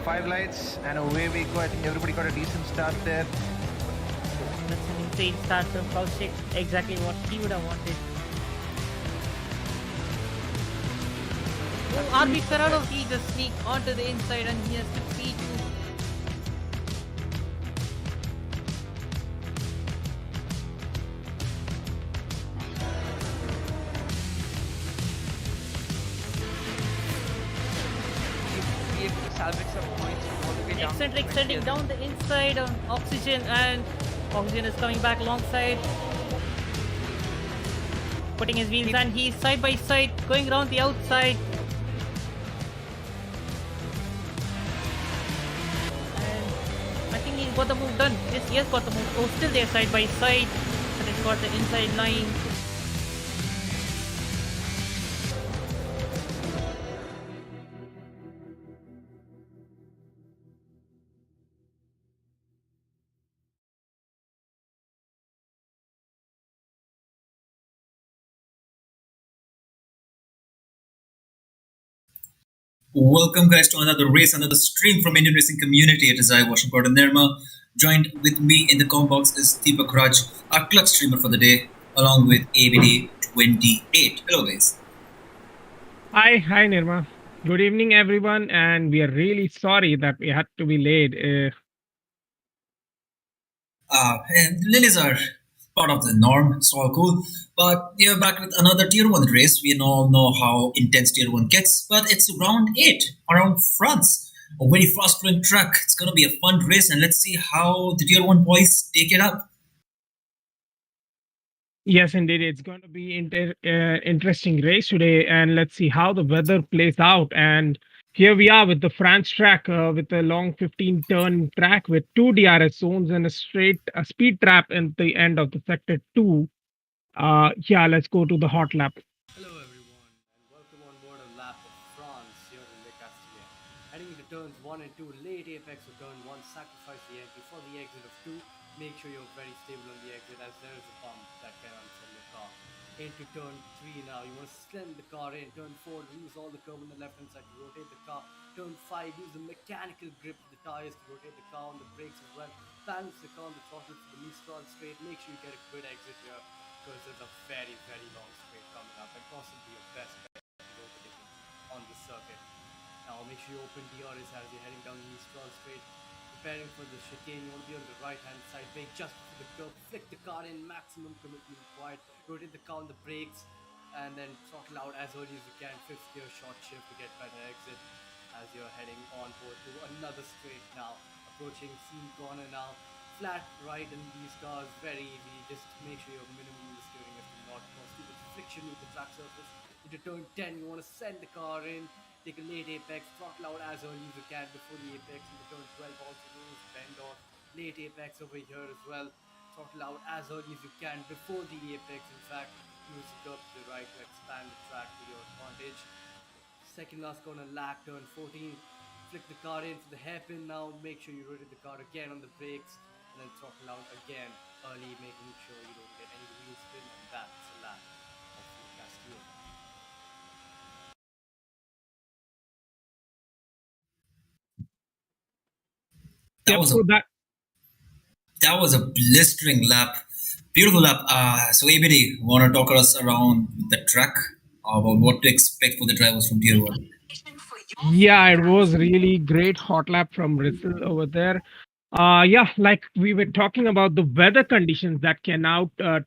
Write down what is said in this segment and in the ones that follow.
5 lights, and away we go. I think everybody got a decent start there. That's an insane start from Koushik. Exactly what he would have wanted. Oh, RB Ferraro, he just sneak onto the inside and he has to P2. Be able to salvage some points all the way down. Eccentric sending down the inside on Oxygen, and Oxygen is coming back alongside. Putting his wheels, and he's side by side going around the outside. And I think he's got the move done. Yes, he has got the move. Oh, still there side by side. But it's got the inside line. Welcome guys to another race, another stream from Indian racing community. It is I, Washington Nirma. Joined with me in the com box is Deepak Raj, our clutch streamer for the day, along with ABD28. Hello guys. Hi Nirma. Good evening everyone, and we are really sorry that we had to be late. And lilies are part of the norm, it's all cool. But we are back with another Tier 1 race. We all know how intense Tier 1 gets, but it's round 8 around France. A very fast flowing track. It's going to be a fun race, and let's see how the Tier 1 boys take it up. Yes, indeed, it's going to be interesting race today, and let's see how the weather plays out. And here we are with the France track, with a long 15-turn track with 2 DRS zones and a speed trap at the end of the sector 2. Let's go to the Hotlap. Hello everyone, and welcome on board a lap of France here in the Castellet. Heading into turns 1 and 2, late apex of turn 1, sacrifice the entry for the exit of 2. Make sure you're very stable on the exit as there is a bump that can unsettle your car. Into turn 3 now, you want to send the car in. Turn 4, use all the curve on the left hand side to rotate the car. Turn 5, use the mechanical grip of the tires to rotate the car on the brakes as well. Balance the car on the throttle for the Mistral straight. Make sure you get a good exit here, because there's a very, very long straight coming up and possibly your best bet to overtaking on the circuit. Now make sure you open DRS as you're heading down the Mistral straight. Preparing for the chicane, you want to be on the right hand side, brake just before the curve, flick the car in, maximum commitment required, rotate the car on the brakes, and then throttle out as early as you can, 5th gear short shift to get better exit as you're heading on board to another straight now, approaching scene corner now. Flat right in these cars, very easy. Just make sure you're minimum the steering as to not cause too much friction with the track surface. Into turn 10, you want to send the car in, take a late apex, throttle out as early as you can before the apex. Into turn 12, also use bend off, late apex over here as well. Throttle out as early as you can before the apex. In fact, use the curve to the right to expand the track to your advantage. Second last corner, lag, turn 14. Flick the car in for the hairpin now. Make sure you rotate the car again on the brakes. And then throttle out again early, making sure you don't get any wheel spin, and that's a lap of the Castellet. That was a blistering lap. Beautiful lap. So ABD, want to talk us around the track about what to expect for the drivers from Tier 1? Yeah, it was really great hot lap from Rizal over there. Like we were talking about the weather conditions that can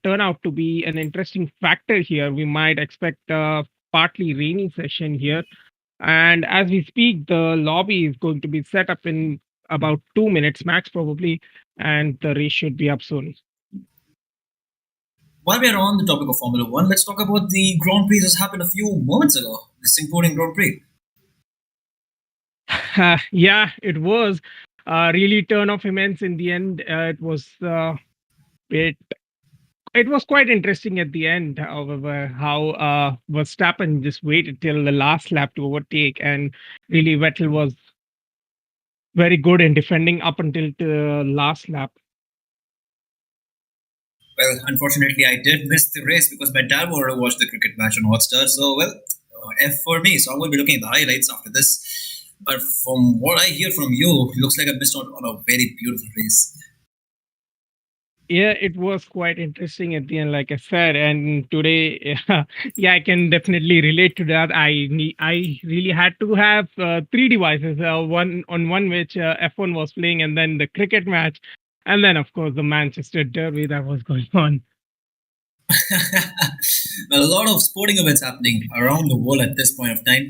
turn out to be an interesting factor here. We might expect a partly rainy session here. And as we speak, the lobby is going to be set up in about 2 minutes max, probably, and the race should be up soon. While we are on the topic of Formula 1, let's talk about the Grand Prix that happened a few moments ago, the Singapore Grand Prix. Yeah, it was really turn off immense in the end. It was quite interesting at the end, however, how Verstappen just waited till the last lap to overtake, and really Vettel was very good in defending up until the last lap. Well, unfortunately, I did miss the race because my dad wanted to watch the cricket match on Hotstar. So, F for me. So I will be looking at the highlights after this. But from what I hear from you, it looks like I missed out on a very beautiful race. Yeah, it was quite interesting at the end, like I said. And today, yeah, I can definitely relate to that. I really had to have three devices, one on one which F1 was playing, and then the cricket match, and then of course the Manchester Derby that was going on. Well, a lot of sporting events happening around the world at this point of time.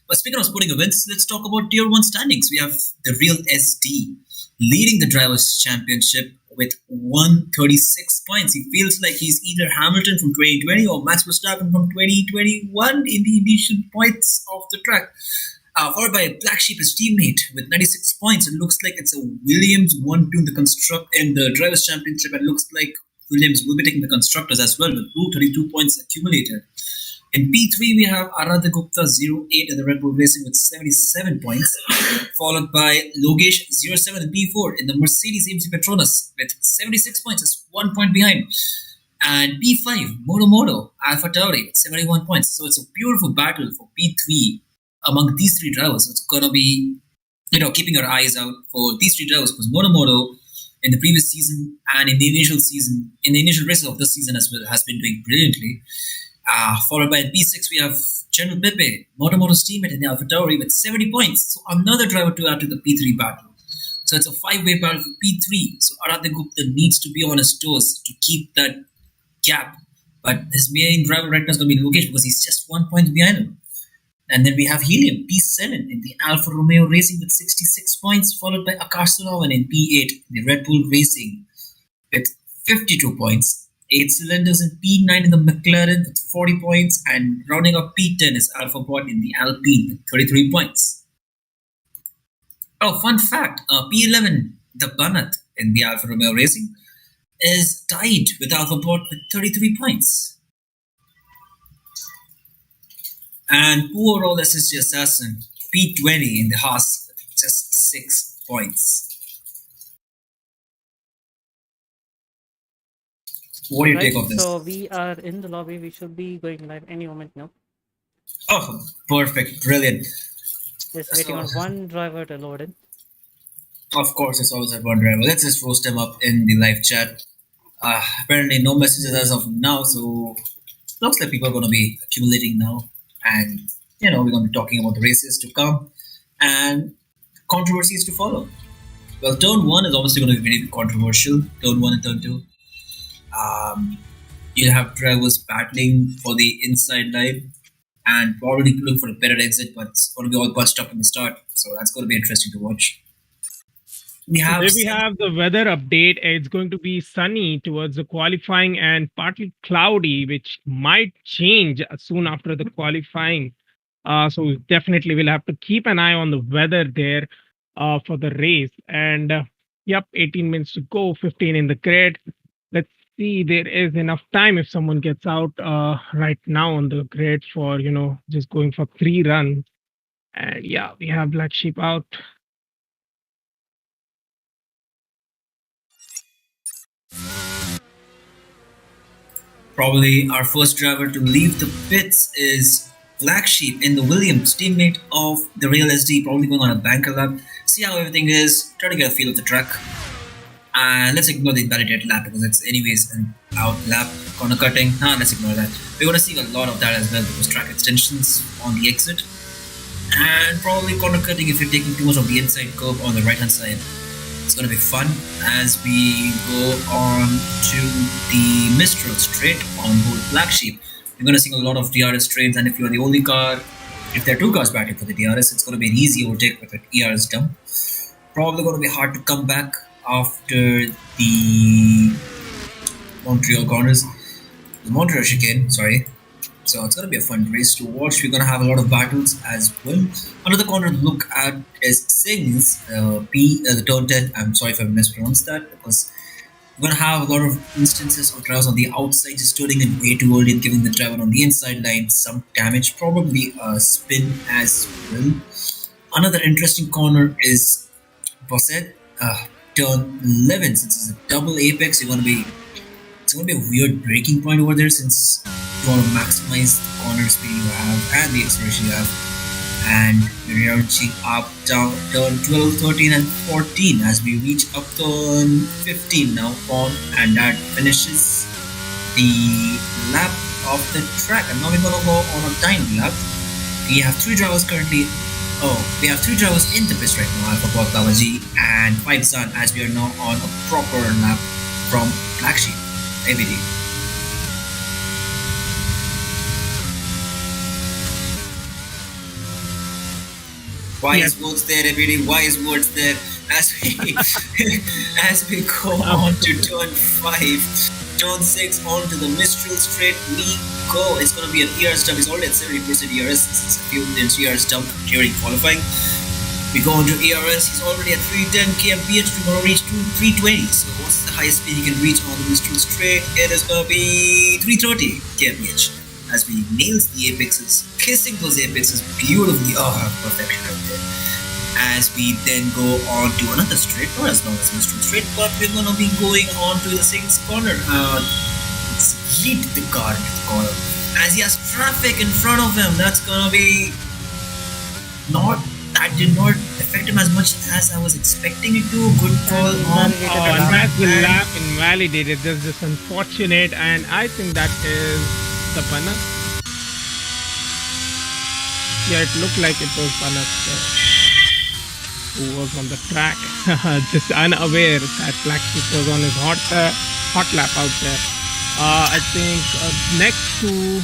But speaking of sporting events, let's talk about Tier 1 standings. We have the real SD leading the Drivers' Championship with 136 points. He feels like he's either Hamilton from 2020 or Max Verstappen from 2021 in the initial points of the track. Followed by Black Sheep, his teammate, with 96 points. It looks like it's a Williams 1-2 in the Drivers' Championship. It looks like Williams will be taking the constructors as well with 232 points accumulated. In P3, we have Aradhya Gupta 08 in the Red Bull Racing with 77 points, followed by Logesh 07 in P4 in the Mercedes AMC Petronas with 76 points, just 1 point behind. And P5, Moto Alpha Tauri with 71 points. So it's a beautiful battle for P3 among these three drivers. So it's going to be, keeping our eyes out for these three drivers because Moto in the previous season and in the initial races of this season as well, has been doing brilliantly. Followed by P6, we have General Pepe, Moto's teammate in the Alpha Tauri with 70 points. So another driver to add to the P3 battle. So it's a 5-way battle for P3. So Aradhya Gupta needs to be on his toes to keep that gap. But his main driver right now is going to be Logesh because he's just 1 point behind him. And then we have Helium, P7 in the Alfa Romeo Racing with 66 points, followed by Akash Sulawan in P8 in the Red Bull Racing with 52 points. 8 cylinders in P9 in the McLaren with 40 points, and rounding up P10 is Alpha Bot in the Alpine with 33 points. Oh, fun fact, P11, the Banat in the Alfa Romeo Racing is tied with Alpha Bot with 33 points. And poor old SSG Assassin, P20 in the Haas with just 6 points. What do you take of this? So we are in the lobby. We should be going live any moment now. Oh, perfect. Brilliant. Just waiting on one driver to load in. Of course, it's always at one driver. Let's just roast him up in the live chat. Apparently, no messages as of now, so looks like people are going to be accumulating now. And, we're going to be talking about the races to come and controversies to follow. Well, turn 1 is obviously going to be very controversial. Turn 1 and turn 2. You'll have drivers battling for the inside line and probably look for a better exit, but it's going to be all bunched up in the start. So that's going to be interesting to watch. We have the weather update. It's going to be sunny towards the qualifying and partly cloudy, which might change soon after the qualifying. So definitely we'll have to keep an eye on the weather there for the race. And 18 minutes to go, 15 in the grid. Let's see, there is enough time if someone gets out right now on the grid for, just going for 3 runs. And we have Black Sheep out. Probably our first driver to leave the pits is Black Sheep in the Williams, teammate of the Real SD, probably going on a banker lap. See how everything is, try to get a feel of the track. And let's ignore the invalidated lap because it's anyways an out lap. Corner cutting, let's ignore that. We're going to see a lot of that as well because track extensions on the exit. And probably corner cutting if you're taking too much of the inside curve on the right hand side. It's going to be fun as we go on to the Mistral straight on board Black Sheep. You're going to see a lot of DRS trains, and if you're the only car, if there are 2 cars battling for the DRS, it's going to be an easy overtake with an ERS dump. Probably going to be hard to come back after the Montreal corners. The Montreal chicane, sorry. So it's going to be a fun race to watch. We're going to have a lot of battles as well. Another corner to look at is Sings, the turn 10. I'm sorry if I mispronounced that because we're going to have a lot of instances of drivers on the outside just turning in way too early and giving the driver on the inside line some damage, probably a spin as well. Another interesting corner is Bosset, turn 11. Since it's a double apex, it's going to be a weird breaking point over there since you want to maximize the corner speed you have and the acceleration you have. And we're reaching up down turn 12, 13, and 14 as we reach up turn 15 now on, and that finishes the lap of the track. And now we're gonna go on a time lap. We have 3 drivers currently. We have 3 drivers in the pits right now. Alpha Bot Babaji and 5 Zan, as we are now on a proper lap from Black Sheep ABD. Wise words there, ABD. Wise words there. As we as we go on to turn 5, turn 6 onto the Mistral Straight, we go. It's going to be an ERS dump. It's already at 70% ERS. It's a few minutes ERS dump during qualifying. We go on to ERS. He's already at 310 kmph. We're going to reach 320. So what's the highest speed he can reach on the Mistral Straight? It is going to be 330 kmph. As we nails the apexes, kissing those apexes beautifully. Oh, perfection right there. As we then go on to another straight, not as long as Mistral Straight, but we're going to be going on to the Saints Corner. Let's lead the car into the corner. As he has traffic in front of him, that's going to be that did not affect him as much as I was expecting it to. Good call on. And that's the lap invalidated. That's just unfortunate, and I think that is the Panas. Yeah, it looked like it was Panas who was on the track, just unaware that Black Sheep was on his hot lap out there. I think next to,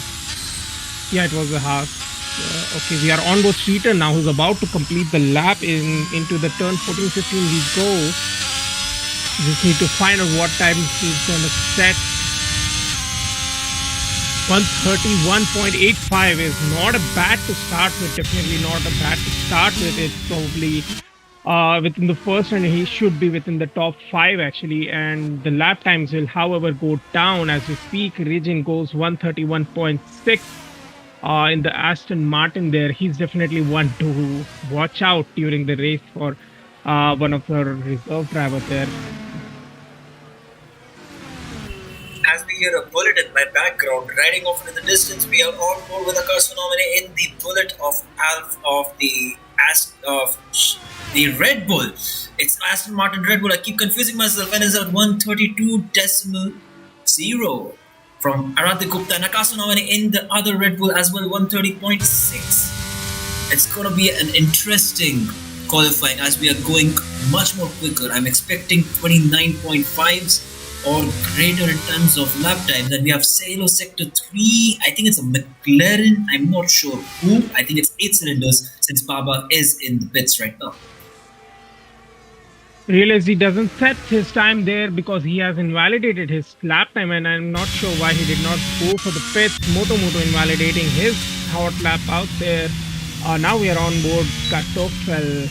it was the Haas. Okay, we are on board Streeter now, who's about to complete the lap into the turn 14, 15. We go. Just need to find out what time he's gonna set. 131.85 is not a bad to start with. Definitely not a bad to start with. It's probably within the first, and he should be within the top 5 actually. And the lap times will, however, go down as we speak. Regin goes 131.6 in the Aston Martin there. He's definitely one to watch out during the race for one of the reserve drivers there. As we hear a bullet in my background, riding off in the distance, we are on board with Akash Phenomena in the bullet of the Red Bull. It's Aston Martin Red Bull. I keep confusing myself, and it's at 132.0 from Aradhya Gupta and Akash Phenomena in the other Red Bull as well, 130.6. It's gonna be an interesting qualifying as we are going much more quicker. I'm expecting 29.5s or greater in terms of lap times. And we have Salo Sector 3. I think it's a McLaren. I'm not sure who. I think it's 8 cylinders since Baba is in the pits right now. Realize he doesn't set his time there because he has invalidated his lap time, and I'm not sure why he did not go for the pits. Moto invalidating his hot lap out there. Now we are on board Kartoffel.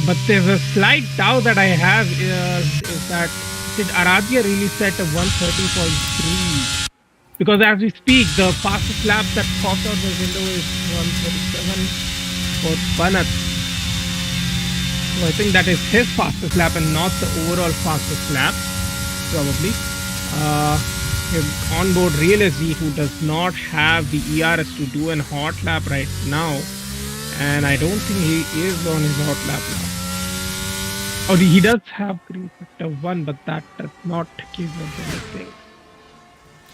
But there's a slight doubt that I have is that did Aradhya really set a 130.3? Because as we speak, the fastest lap that popped out the window is 137 for Banat. So I think that is his fastest lap and not the overall fastest lap, probably. On board Realism, who does not have the ERS to do an hot lap right now. And I don't think he is on his hot lap now. Oh, he does have green factor 1, but that does not give us anything.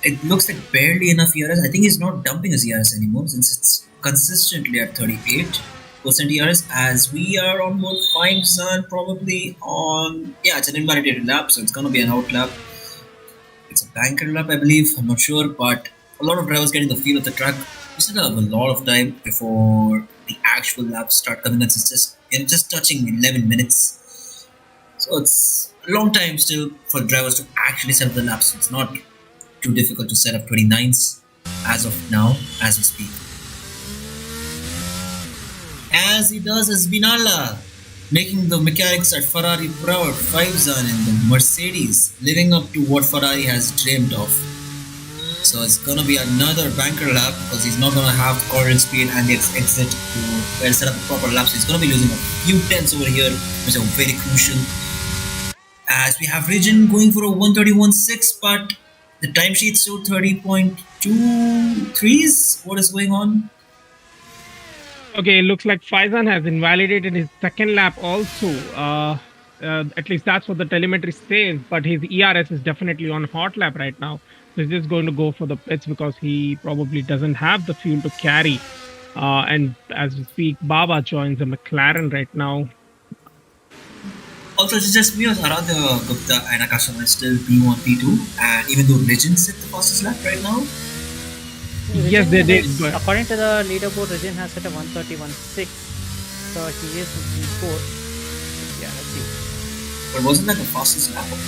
It looks like barely enough ERS. I think he's not dumping his ERS anymore since it's consistently at 38% ERS. As we are on board 5 Zan, probably on. Yeah, it's an invalidated lap, so it's going to be an out lap. It's a banker lap, I believe. I'm not sure, but a lot of drivers getting the feel of the track. We still have a lot of time before the actual laps start coming. It's just touching 11 minutes. So it's a long time still for drivers to actually set up the laps. So it's not too difficult to set up 29s as of now, as we speak. As he does is Vinala, making the mechanics at Ferrari proud. 5 Zan in the Mercedes, living up to what Ferrari has dreamed of. So it's gonna be another banker lap because he's not gonna have the cornering speed and the exit to set up a proper lap. So he's gonna be losing a few tenths over here, which are very crucial. As we have Regin going for a 131.6, but the timesheet showed 30.23s. What is going on? Okay, it looks like Faizan has invalidated his second lap also. At least that's what the telemetry says, but his ERS is definitely on hot lap right now. So he's just going to go for the pits because he probably doesn't have the fuel to carry. And as we speak, Baba joins the McLaren right now. Also, it's just me or Aradhya Gupta and Akash are still P1, P2, and even though Legend set the fastest lap right now. Yes, they did. Is, But according to the leaderboard, Regin has set a 131.6. So he is in P4. Yeah, let's see. But wasn't that the fastest lap of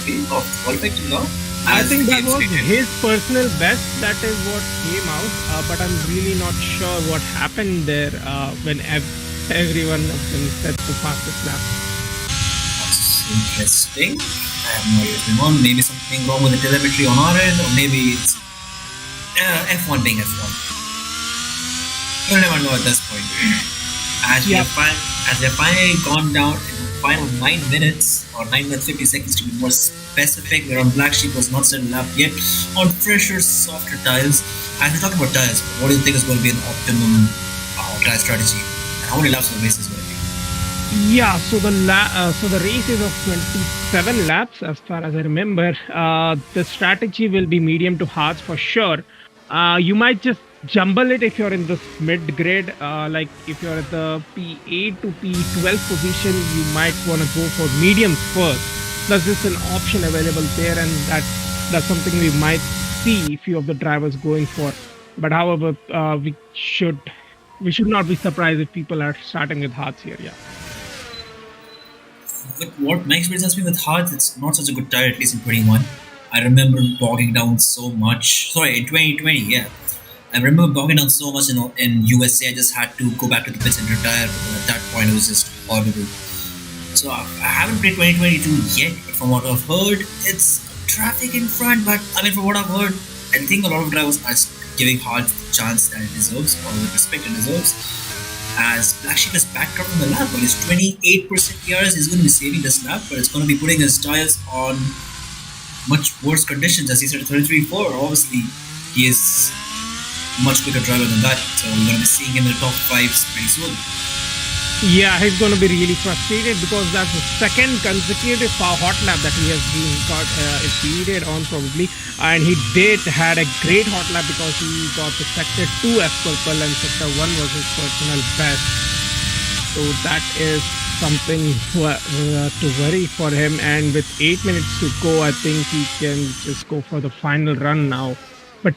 qualifying till now? I As think the that game was stated. his personal best. That is what came out. But I'm really not sure what happened there when everyone of them set the fastest lap. That's interesting. I have no idea what's going on. Maybe something wrong with the telemetry on our end, or maybe it's F1 being F1. You'll never know at this point. As we Yeah. have finally gone down in the final 9 minutes, or 9 minutes 50 seconds to be more specific, we're on Black Sheep, was not set lap yet, on fresher, softer tires. As we're talking about tires, what do you think is going to be an optimum tire strategy? And how many laps of the race is going to be? Yeah, so the race is of 27 laps, as far as I remember. The strategy will be medium to hards for sure. You might just jumble it if you're in the mid grade. Like if you're at the P8 to P12 position, you might want to go for mediums first. That's just an option available there, and that's something we might see few of the drivers going for. But however, we should not be surprised if people are starting with hards here. Yeah. But what my experience has been with hards, it's not such a good tire, at least in 21. I remember bogging down so much. Sorry, in 2020, yeah. I remember bogging down so much in USA. I just had to go back to the pits and retire because at that point it was just horrible. So I haven't played 2022 yet, but from what I've heard, it's traffic in front. But I mean, from what I've heard, I think a lot of drivers are giving hards the chance that it deserves, or the respect it deserves. As Black Sheep is backed up on the lap, but his 28% ERS is going to be saving this lap, but it's going to be putting his tires on much worse conditions, as he said, 33.4. Obviously, he is a much quicker driver than that, so we're going to be seeing him in the top 5s pretty soon. Yeah, he's going to be really frustrated because that's the second consecutive hot lap that he has been impeded on probably, and he had a great hot lap because he got the sector 2 as purple and sector 1 was his personal best. So that is something to worry for him, and with 8 minutes to go, I think he can just go for the final run now. But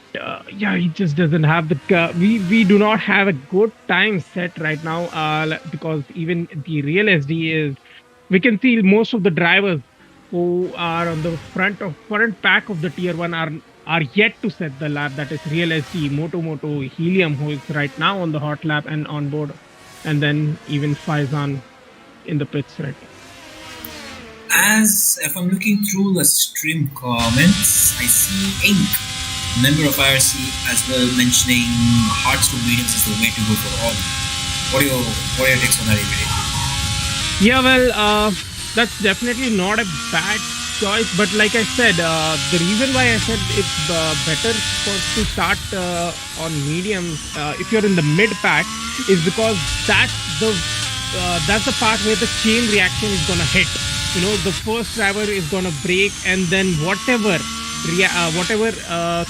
yeah, he just doesn't have the. We do not have a good time set right now because even the real SD is. We can see most of the drivers who are on the front pack of the tier 1 are yet to set the lap. That is real SD, Moto, Helium, who is right now on the hot lap and on board, and then even Faizan in the pits right now. As if I'm looking through the stream comments, I see Ink, member of IRC, as well, mentioning hards to mediums is the way to go for all. What are your takes on that, every day? Yeah, well, that's definitely not a bad choice. But like I said, the reason why I said it's better to start on mediums if you're in the mid pack is because that's the part where the chain reaction is gonna hit. You know, the first driver is gonna brake, and then whatever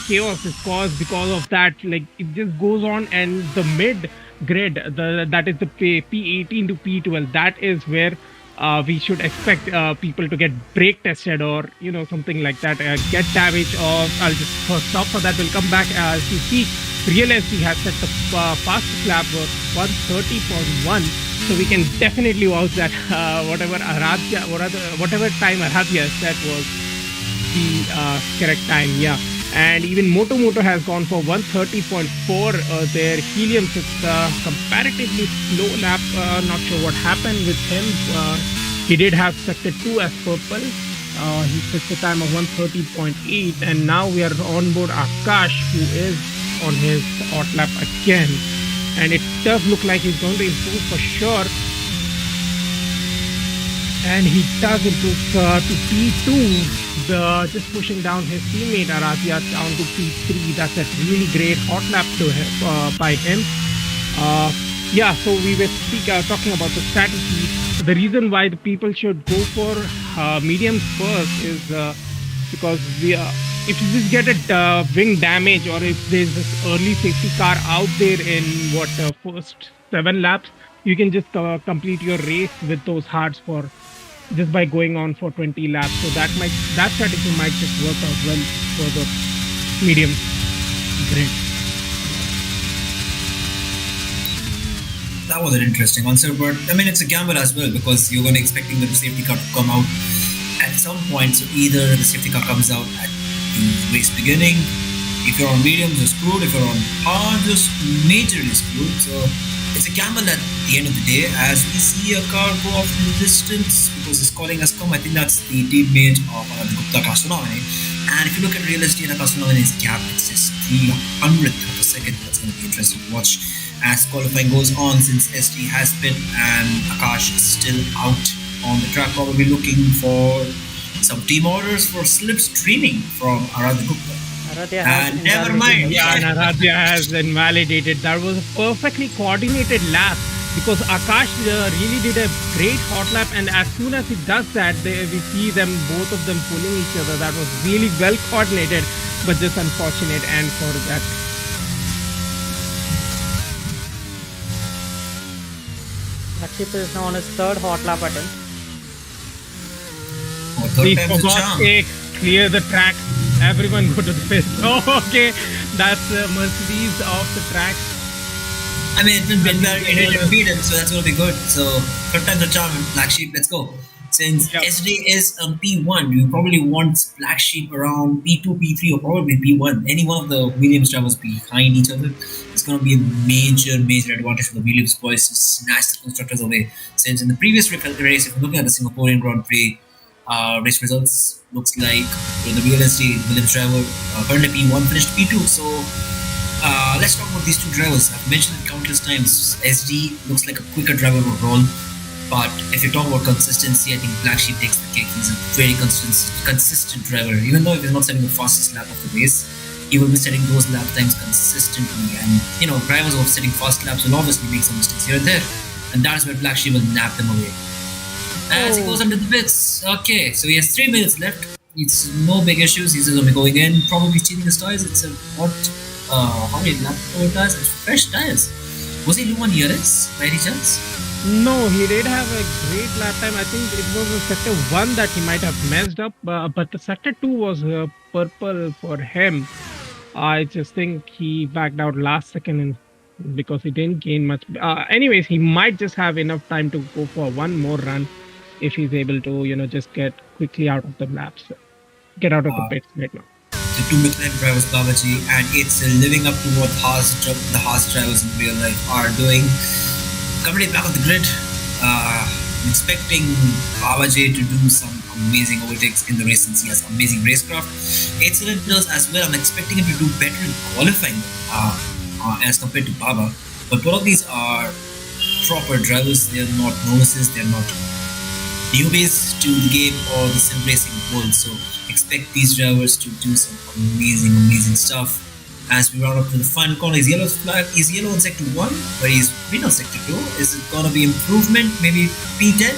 chaos is caused because of that, like it just goes on, and the mid grid, that is the P18 to P12, that is where we should expect people to get brake tested or something like that, get damaged. Or I'll just stop for that. We'll come back. As you see, Real SD has set the fastest lap was 130.1, so we can definitely vouch that whatever time Aradhya set was the correct time. Yeah. And even Moto has gone for 130.4 there. Helium took comparatively slow lap. Not sure what happened with him. He did have sector 2 as purple. He took the time of 130.8, and now we are on board Akash, who is on his hot lap again. And it does look like he's going to improve for sure. And he does improve to P2. Just pushing down his teammate Aradhya down to P3. That's a really great hot lap to him, by him. yeah, so we were talking about the strategy. The reason why the people should go for mediums first is because if you just get a wing damage, or if there's this early safety car out there in first 7 laps, you can just complete your race with those hards for just by going on for 20 laps. So that strategy might just work out well for the medium. Great. That was an interesting answer, but I mean, it's a gamble as well, because you're going to expecting the safety car to come out at some point. So either the safety car comes out at the race beginning. If you're on mediums, you're screwed. If you're on hard, you're majorly screwed. So it's a gamble at the end of the day. As we see a car go off in the distance because his calling has come, I think that's the teammate of the Gupta Castellet. And if you look at realistically, Castellet's gap, it's just 300th of a second. That's going to be interesting to watch as qualifying goes on, since SD has been and Akash is still out on the track, probably looking for some team orders for slipstreaming from Aradhya Gupta. And never mind. Yeah, and Aradhya has invalidated. That was a perfectly coordinated lap, because Akash really did a great hot lap, and as soon as he does that, we see both of them pulling each other. That was really well coordinated, but just unfortunate end for that. Lakship is now on his third hot lap attempt. Please, for God's sake, clear the track. Everyone go to the pit. Oh, okay. That's Mercedes off the track. I mean, it's been well beat him, so that's going to be good. So, third time's a charm, Black Sheep, let's go. Since SD is on P1, you probably want Black Sheep around P2, P3, or probably P1. Any one of the Williams drivers behind each other. It's going to be a major advantage for the Williams boys to snatch the constructors away. Since in the previous race, if you're looking at the Singaporean Grand Prix race results, looks like in the Williams driver currently P1 finished P2. So let's talk about these two drivers. I've mentioned it countless times. SD looks like a quicker driver overall, but if you talk about consistency, I think Black Sheep takes the cake. He's a very consistent driver. Even though if he's not setting the fastest lap of the race, he will be setting those lap times consistently. And drivers who are setting fast laps will obviously make some mistakes here and there, and that is where Black Sheep will nap them away. As he goes under the pits. Okay, so he has 3 minutes left. It's no big issues. He's just going to be going in, probably changing his tires. It's how many lap tires? It's fresh tires. Was he doing on IRC by any chance? No, he did have a great lap time. I think it was the sector 1 that he might have messed up, but the sector 2 was purple for him. I just think he backed out last second because he didn't gain much. Anyways, he might just have enough time to go for one more run if he's able to, just get quickly out of the laps, get out of the pits right now. The two McLaren drivers, Babaji, and it's living up to what the Haas drivers in real life are doing. Currently back on the grid, I'm expecting Babaji to do some amazing overtakes in the race, since he has amazing racecraft. Excellent does as well. I'm expecting him to do better in qualifying as compared to Baba. But both of these are proper drivers. They're not novices. They're not newbies to the game or the sim racing world. So expect these drivers to do some amazing stuff. As we round up to the final corner, is yellow in sector 1, but he's green on sector 2. Is it gonna be improvement? Maybe P10?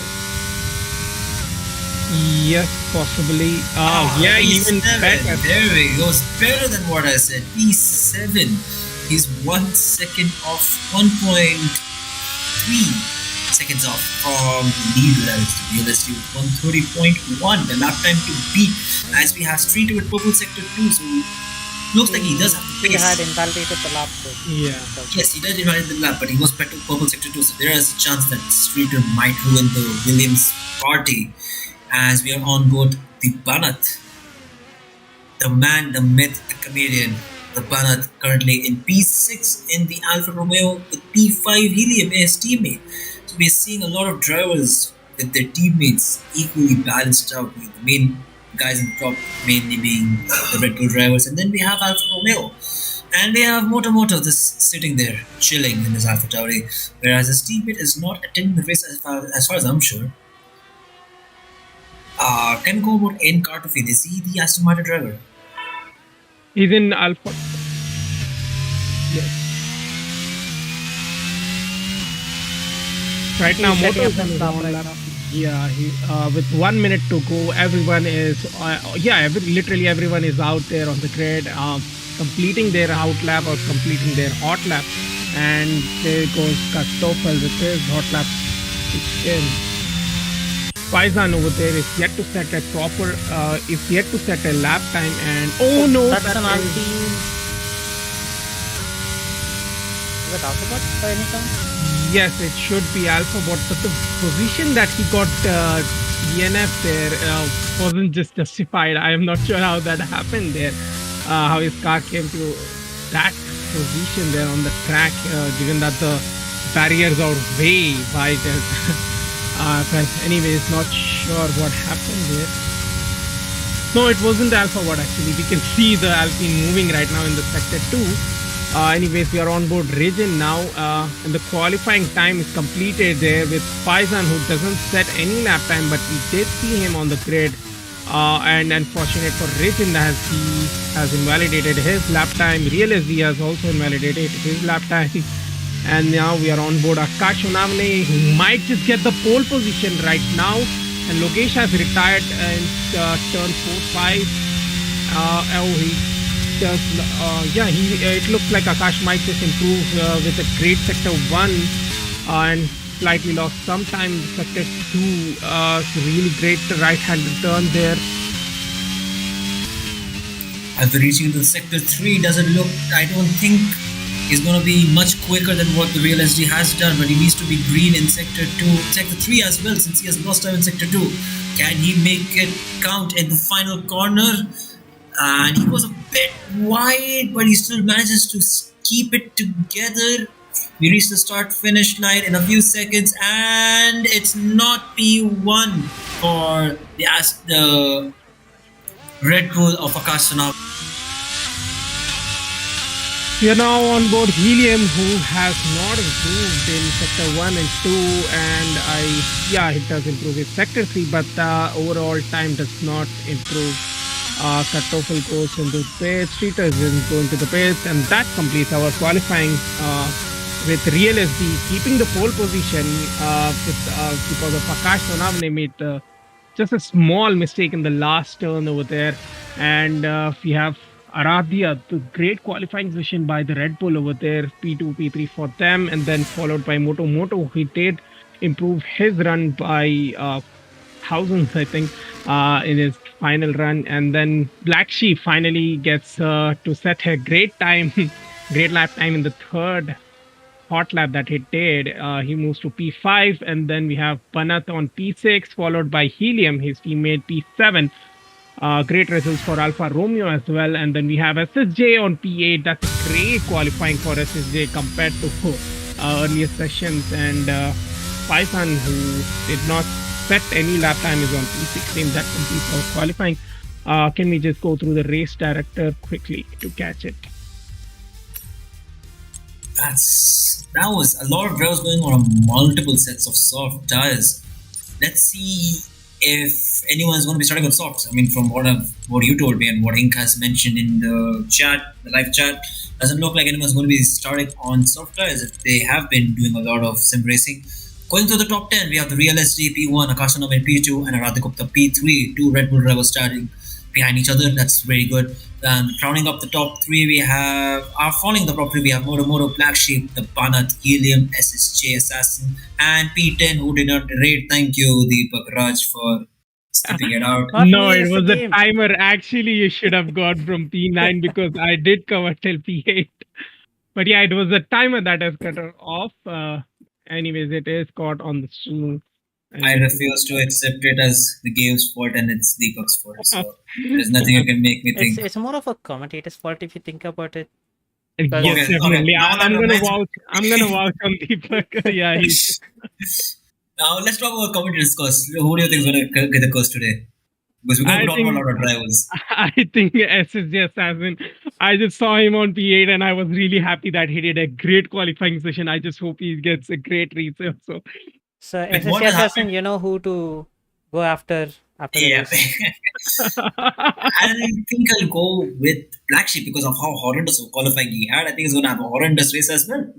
Yes, possibly. Yeah, even better. There we go. It's better than what I said. P7. He's 1 second off, 1.3 seconds off from the lead realistic with 130.1. The lap time to beat, as we have straight to it purple sector 2. So looks like he does have the pace. He had invalidated the lap though. Yeah. Yes, he did invalidate the lap, but he goes back to purple sector 2. So there is a chance that Streeter might ruin the Williams party. As we are on board the Banat, the man, the myth, the comedian, the Banat, currently in P6 in the Alfa Romeo with P5 Helium, his teammate. So we are seeing a lot of drivers with their teammates equally balanced out, with the main guys in the top mainly being the Red Bull drivers, and then we have Alfa Romeo, and we have Moto just sitting there chilling in his Alfa Tauri, whereas his teammate is not attending the race as far as I'm sure. Can go about N Cartofin. Is he the Aston Martin driver? He's in Alpha. Yes. Right now, He's setting Moto up is the on his stop own right lap. now. Yeah, with 1 minute to go, everyone is literally everyone is out there on the grid, completing their out lap or completing their hot lap, and there goes Kastofel with his hot lap. In Paisan over there is yet to set a lap time, and oh no, That's that an is- Alpine. Is it Alphabot by any chance? Yes, it should be Alphabot, but the position that he got DNF there wasn't just justified. I am not sure how that happened there, how his car came to that position there on the track, given that the barriers are way wide. But anyways, not sure what happened there. No, it wasn't Alphabot actually. We can see the Alpine moving right now in the sector 2. Anyways, we are on board Region now, and the qualifying time is completed there with Paisan, who doesn't set any lap time, but we did see him on the grid. And unfortunate for Region, as he has invalidated his lap time. Real SD has also invalidated his lap time. And now we are on board Akash Unavne, who might just get the pole position right now. And Lokesh has retired in turn 4-5. He does. It looks like Akash might just improve with a great sector 1 and slightly lost some time in sector 2. Really great right-handed turn there. As we're reaching into sector 3, I don't think he's going to be much quicker than what the Real SD has done, but he needs to be green in sector 3 as well, since he has lost time in sector 2. Can he make it count in the final corner? And he was a bit wide, but he still manages to keep it together. We reach the start-finish line in a few seconds, and it's not P1 for the Red Bull of Akash Unavne. We are now on board Helium, who has not improved in sector 1 and 2, and it does improve in sector 3, but the overall time does not improve. Kartoffel goes into the pits, Streeter is going to the pits, and that completes our qualifying with Real SD keeping the pole position because of Akash Unavne made just a small mistake in the last turn over there. And we have Aradhya, the great qualifying position by the Red Bull over there, P2, P3 for them, and then followed by Moto. He did improve his run by thousands, I think, in his final run. And then Black Sheep finally gets to set a great time, great lap time in the third hot lap that he did. He moves to P5, and then we have Panat on P6, followed by Helium, his teammate, P7. Great results for Alfa Romeo as well. And then we have SSJ on P8. That's great qualifying for SSJ compared to earlier sessions. And Paisan, who did not set any lap time, is on P16. That completes our qualifying. Can we just go through the race director quickly to catch it? That was a lot of drivers going on multiple sets of soft tires. Let's see if anyone's going to be starting with softs. I mean, from what you told me and what Ink has mentioned in the chat, the live chat, doesn't look like anyone's going to be starting on soft tires. If they have been doing a lot of sim racing. Going through the top 10, we have the Real SD P1, Akash Unavne P2, and Aradhya Gupta P3. 2 Red Bull drivers starting behind each other. That's very good. Rounding up the top 3, we have Moto, Black Sheep, the Panat, Helium, SSJ Assassin, and P10, who did not rate. Thank you, Deepak Raj, for skipping it out. No, it was a timer. Actually, you should have got from P9 because I did cover till P8. But yeah, it was a timer that has cut off. Anyways, it is caught on the stream. I refuse to accept it as the game's fault and it's Deepak's fault. So there's nothing you can make me think. It's more of a commentator's fault if you think about it. Yes, Okay, definitely. okay. I'm gonna vouch on Deepak. Yeah, Now let's talk about commentators' cost. Who do you think is going to get the cost today? Because we're going to talk about a lot of drivers. I think SSJ Assassin. I just saw him on P8 and I was really happy that he did a great qualifying session. I just hope he gets a great result. So SSJ what has Assassin, happened- you know who to go after the Yeah. race. I think I'll go with Black Sheep because of how horrendous of qualifying he had. I think he's going to have a horrendous race as well.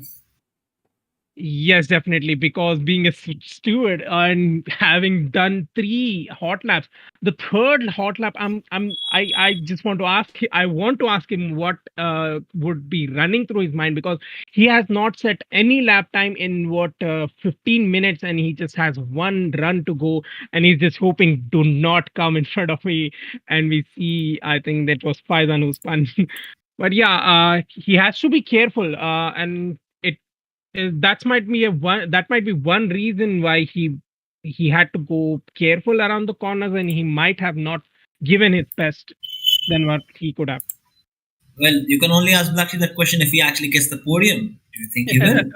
Yes, definitely. Because being a steward and having done 3 hot laps, the third hot lap, I just want to ask. I want to ask him what would be running through his mind, because he has not set any lap time in 15 minutes, and he just has one run to go, and he's just hoping do not come in front of me, and we see. I think that was Faizan who spun. But yeah, he has to be careful, and that might be one reason why he had to go careful around the corners, and he might have not given his best than what he could have. Well, you can only ask Blackley that question if he actually gets the podium. Do you think he will?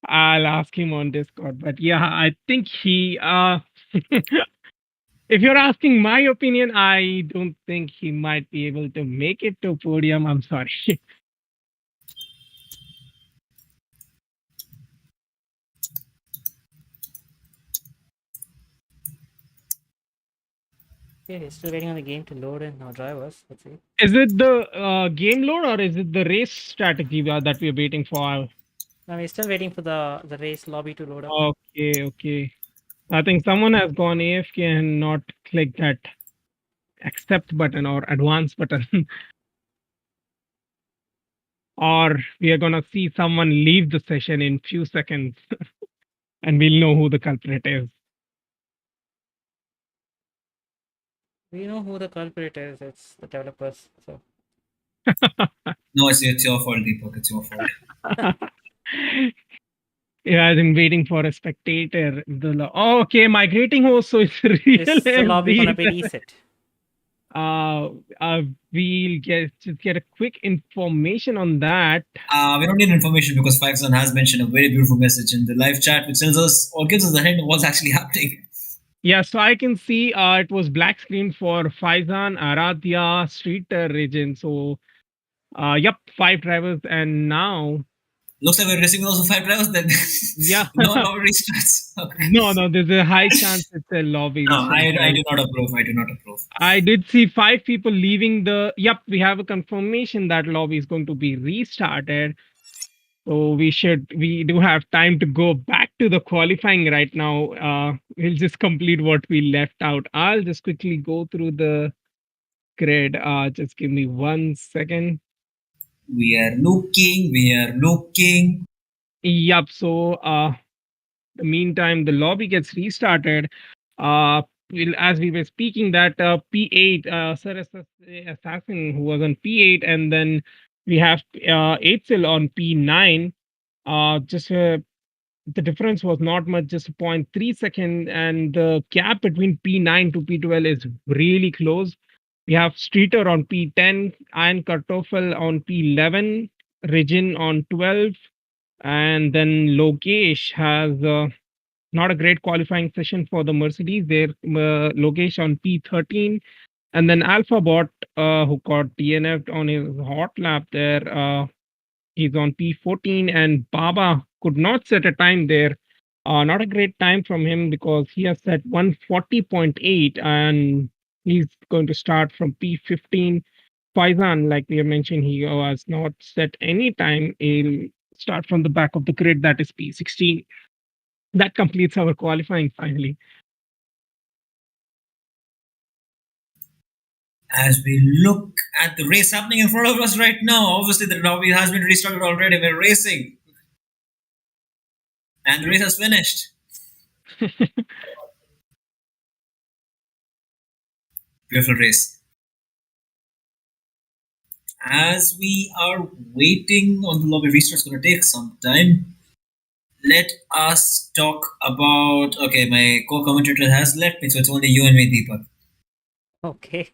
I'll ask him on Discord, but yeah, I think he if you're asking my opinion, I don't think he might be able to make it to podium. I'm sorry. Okay, he's still waiting on the game to load in our drivers. Let's see. Is it the game load, or is it the race strategy that we're waiting for? No, we're still waiting for the race lobby to load up. Okay. I think someone has gone AFK and not clicked that accept button or advance button. Or we are gonna see someone leave the session in few seconds and we'll know who the culprit is. We know who the culprit is. It's the developers. So No, it's your fault, Deepak. It's your fault. Yeah, I've been waiting for a spectator. Okay, migrating host, so it's real. is the lobby gonna be FD. reset? We'll get a quick information on that. We don't need information because Faizan has mentioned a very beautiful message in the live chat, which tells us or gives us a hint of what's actually happening. Yeah, so I can see it was black screen for Faizan, Aradhya, Streeter region. So, yep, 5 drivers, and now. Looks like we're racing with those 5 drivers then. Yeah. No restarts. Okay. No, there's a high chance it's a lobby. No, I do not approve. I do not approve. I did see 5 people leaving the. Yep, we have a confirmation that lobby is going to be restarted. So we do have time to go back to the qualifying right now. We'll just complete what we left out. I'll just quickly go through the grid. Just give me 1 second. We are looking. Yep. So, the meantime, the lobby gets restarted. As we were speaking, that P8, Sir Assassin, who was on P8, and then we have Eitzel on P9. The difference was not much, just 0.3 second, and the gap between P9 to P12 is really close. We have Streeter on P10, Iron Kartoffel on P11, Regin on 12, and then Lokesh has not a great qualifying session for the Mercedes. There, Lokesh on P13, and then AlphaBot, who got DNF'd on his hot lap there, he's on P14, and Baba could not set a time there. Not a great time from him because he has set 140.8, and he's going to start from P15. Faizan, like we have mentioned, he has not set any time. He'll start from the back of the grid, that is P16. That completes our qualifying finally. As we look at the race happening in front of us right now, obviously the lobby has been restarted already. We're racing. And the race has finished. Beautiful race. As we are waiting on the lobby restart, it's going to take some time. Let us talk about. Okay, my co-commentator has left me, so it's only you and me, Deepak. Okay.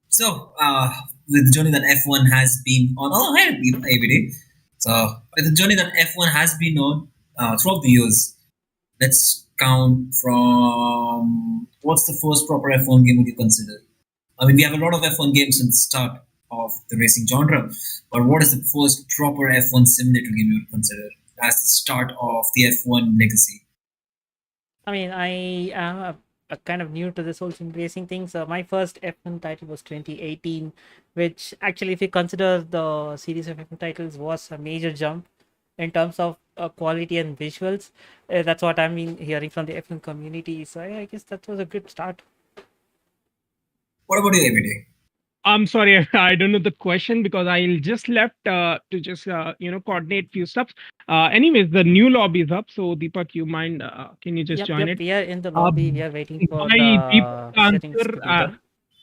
So, with the journey that F1 has been on, hi, ABD. So, with the journey that F1 has been on throughout the years, let's count from what's the first proper F1 game would you consider? I mean, we have a lot of F1 games since the start of the racing genre, but what is the first proper F1 simulator game you would consider as the start of the F1 legacy? I mean, I am kind of new to this whole sim racing thing. So my first F1 title was 2018, which actually, if you consider the series of F1 titles, was a major jump in terms of quality and visuals. That's what I've been hearing from the F1 community. So I guess that was a good start. What about you, ABD? I'm sorry, I don't know the question because I just left to just coordinate few stuff. Anyways, the new lobby is up, so Deepak, you mind? Can you just join it? We are in the lobby. We are waiting for By the Deepak's settings to answer, be done.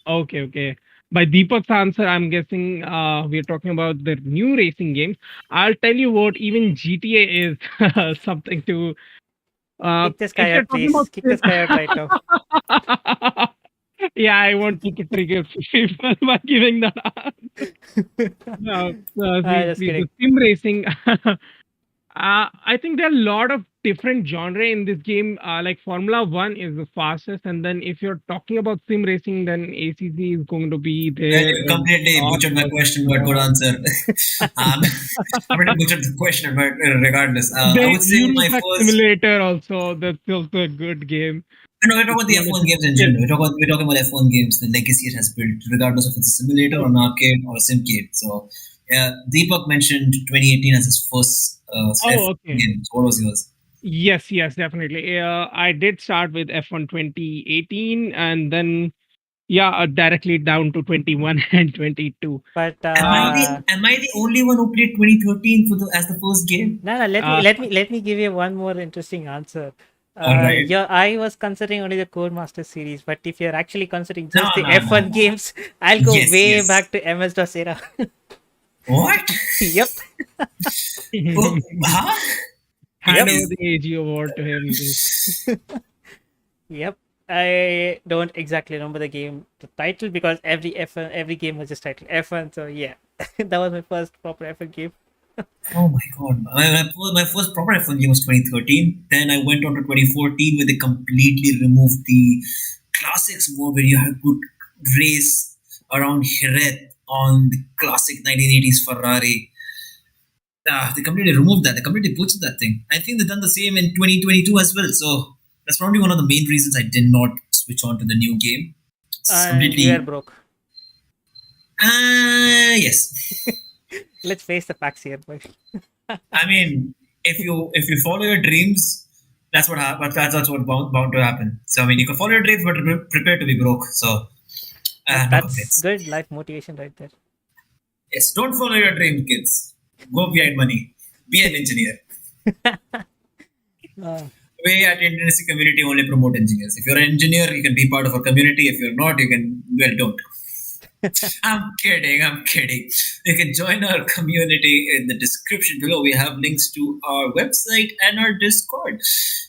okay. By Deepak's answer, I'm guessing we're talking about the new racing games. I'll tell you what, even GTA is something to. Kick this If guy you're out, talking please. about Kick this guy out right now. yeah, I want to trigger people by giving that answer. No, Just the kidding. sim racing. I think there are a lot of different genre in this game. Like Formula One is the fastest, and then if you're talking about sim racing, then ACC is going to be there. You completely butchered my question, but good answer. I'm going to butcher the question, but regardless, I would say my Euro Truck first. Simulator also. That's also a good game. No, we're talking about the F1 games in general. We're talking about F1 games, the legacy it has built, regardless if it's a simulator or an arcade or a simcade. So, Deepak mentioned 2018 as his first F1 okay. game. So what was yours? Yes, definitely. I did start with F1 2018 and then directly down to 21 and 22. But Am I the only one who played 2013 as the first game? no. Let me give you one more interesting answer. All right. Yeah, I was considering only the Codemaster series, but if you're actually considering just No, the no, F1 no. games, I'll go Yes. back to MS-DOS era. What? Yep. Huh? Hand over the AG award to him. Yep. I don't exactly remember the title because every game was just titled F1. So yeah, that was my first proper F1 game. Oh my god. My first proper F1 game was 2013. Then I went on to 2014 where they completely removed the classics mode where you had to race around Jerez on the classic 1980s Ferrari. They completely removed that. They completely butchered that thing. I think they've done the same in 2022 as well. So that's probably one of the main reasons I did not switch on to the new game. It's completely. You are broke. Yes. Let's face the facts here, boy. I mean, if you follow your dreams, that's what that's what bound to happen. So I mean, you can follow your dreams, but prepare to be broke. So that's good life motivation right there. Yes, don't follow your dreams, kids. Go behind money. Be an engineer. We at Intermission community only promote engineers. If you're an engineer, you can be part of our community. If you're not, you can don't. I'm kidding. You can join our community in the description below. We have links to our website and our Discord.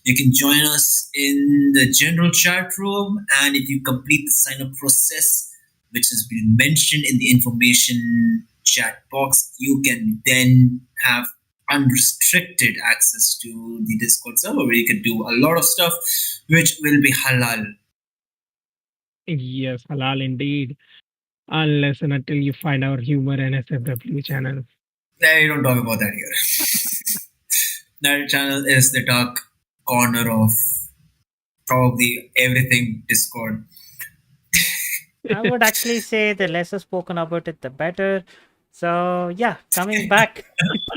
You can join us in the general chat room, and if you complete the sign up process, which has been mentioned in the information chat box, you can then have unrestricted access to the Discord server where you can do a lot of stuff which will be halal. Yes, halal indeed. Unless and until you find our humor and SFW channel. You don't talk about that here. That channel is the dark corner of probably everything Discord. I would actually say the lesser spoken about it, the better. So yeah, coming back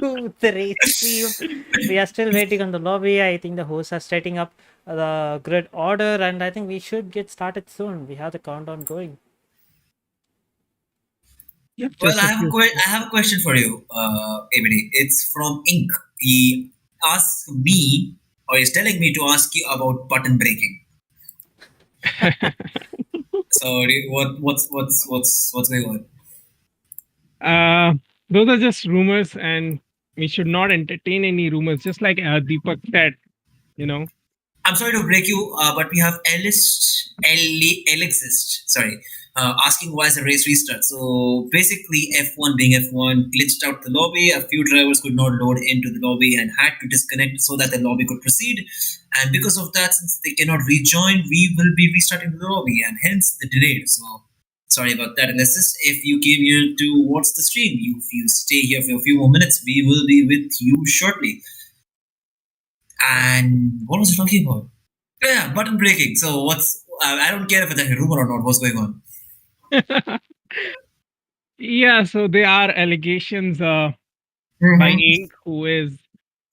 to the race stream, we are still waiting on the lobby. I think the hosts are setting up the grid order, and I think we should get started soon. We have the countdown going. Yep, well, I have a question for you, ABD. It's from Ink. He asked me, or he's telling me to ask you about button breaking. So, what's going on? Those are just rumors, and we should not entertain any rumors. Just like Deepak said, I'm sorry to break you, but we have Alexist, asking why is the race restart. So basically, F1 being F1 glitched out the lobby. A few drivers could not load into the lobby and had to disconnect so that the lobby could proceed. And because of that, since they cannot rejoin, we will be restarting the lobby, and hence the delay. So sorry about that, Alexis. If you came here to watch the stream, if you stay here for a few more minutes, we will be with you shortly. And what was I talking about? Yeah, button breaking. So what's I don't care if it's a rumor or not. What's going on? Yeah, so there are allegations by Mhm. Ink, who is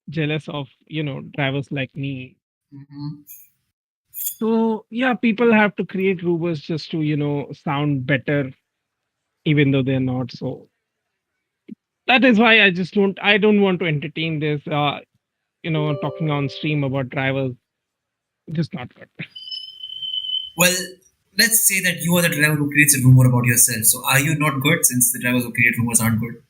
jealous of drivers like me. Mhm. So yeah, people have to create rumors just to sound better, even though they're not. So that is why I don't want to entertain this. Talking on stream about drivers, just not good. Well, let's say that you are the driver who creates a rumor about yourself. So are you not good since the drivers who create rumors aren't good?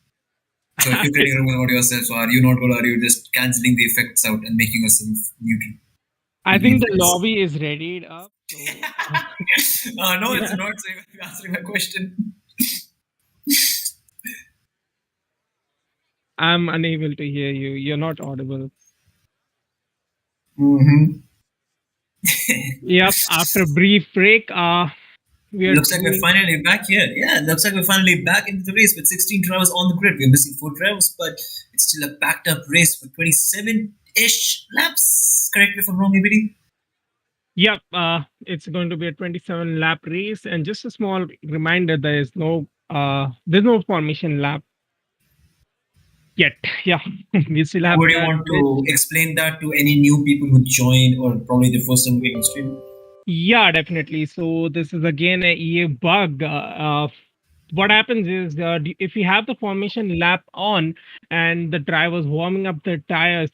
So if you create a rumor about yourself, so are you not good or are you just cancelling the effects out and making yourself neutral? I think the lobby is readied up. So No, it's not. So you're answering my question. I'm unable to hear you. You're not audible. Mm-hmm. Yep. After a brief break, we are Looks like we're finally back here. Yeah, looks like we're finally back into the race with 16 drivers on the grid. We're missing 4 drivers, but it's still a packed up race with 27-ish laps. Correct me if I'm wrong, ABD. Yep, it's going to be a 27 lap race, and just a small reminder: there's no formation lap yet. Yeah, we still have. Would you want to explain that to any new people who joined or probably the first time getting stream? Yeah, definitely. So this is again a EA bug. What happens is if you have the formation lap on and the driver's warming up their tires,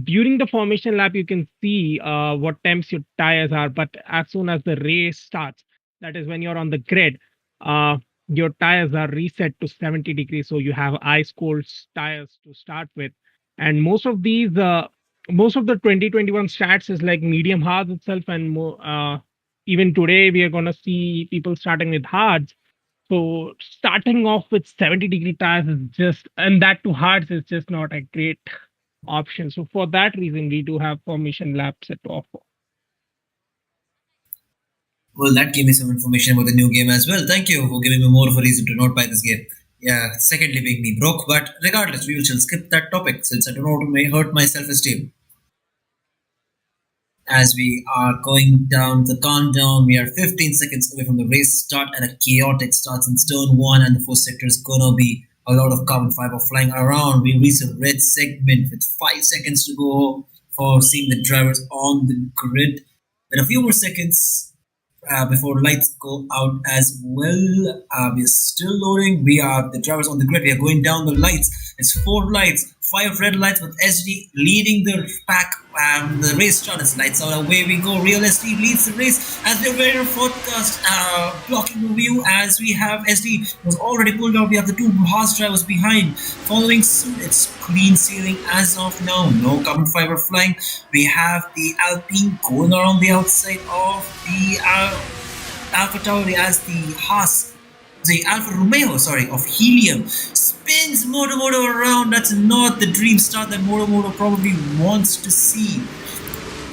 during the formation lap you can see what temps your tires are. But as soon as the race starts, that is when you're on the grid, your tires are reset to 70 degrees. So you have ice cold tires to start with, and most of the 2021 stats is like medium hards itself, and more. Even today we are gonna see people starting with hards. So starting off with 70-degree tires is just, and that to hards is just not a great option. So for that reason, we do have formation laps at offer. Well, that gave me some information about the new game as well. Thank you for giving me more of a reason to not buy this game. Yeah, secondly, being me broke, but regardless, we will still skip that topic since I don't want to hurt my self esteem. As we are going down the countdown, we are 15 seconds away from the race start, and a chaotic starts in turn 1, and the first sector is gonna be a lot of carbon fiber flying around. We reach a red segment with 5 seconds to go for seeing the drivers on the grid. Then a few more seconds before lights go out as well. We are still loading. We are the drivers on the grid. We are going down the lights. It's 4 lights, 5 red lights with SD leading the pack. The race starts. Lights out, away we go. Real SD leads the race as we're very forecast blocking the view as we have SD was already pulled out. We have the 2 horse drivers behind. Following suit, it's clean sailing as of now. No carbon fiber flying. We have the Alpine going around the outside of the Alpha Tauri as the Alfa Romeo, of Helium spins Moto around. That's not the dream start that Moto probably wants to see.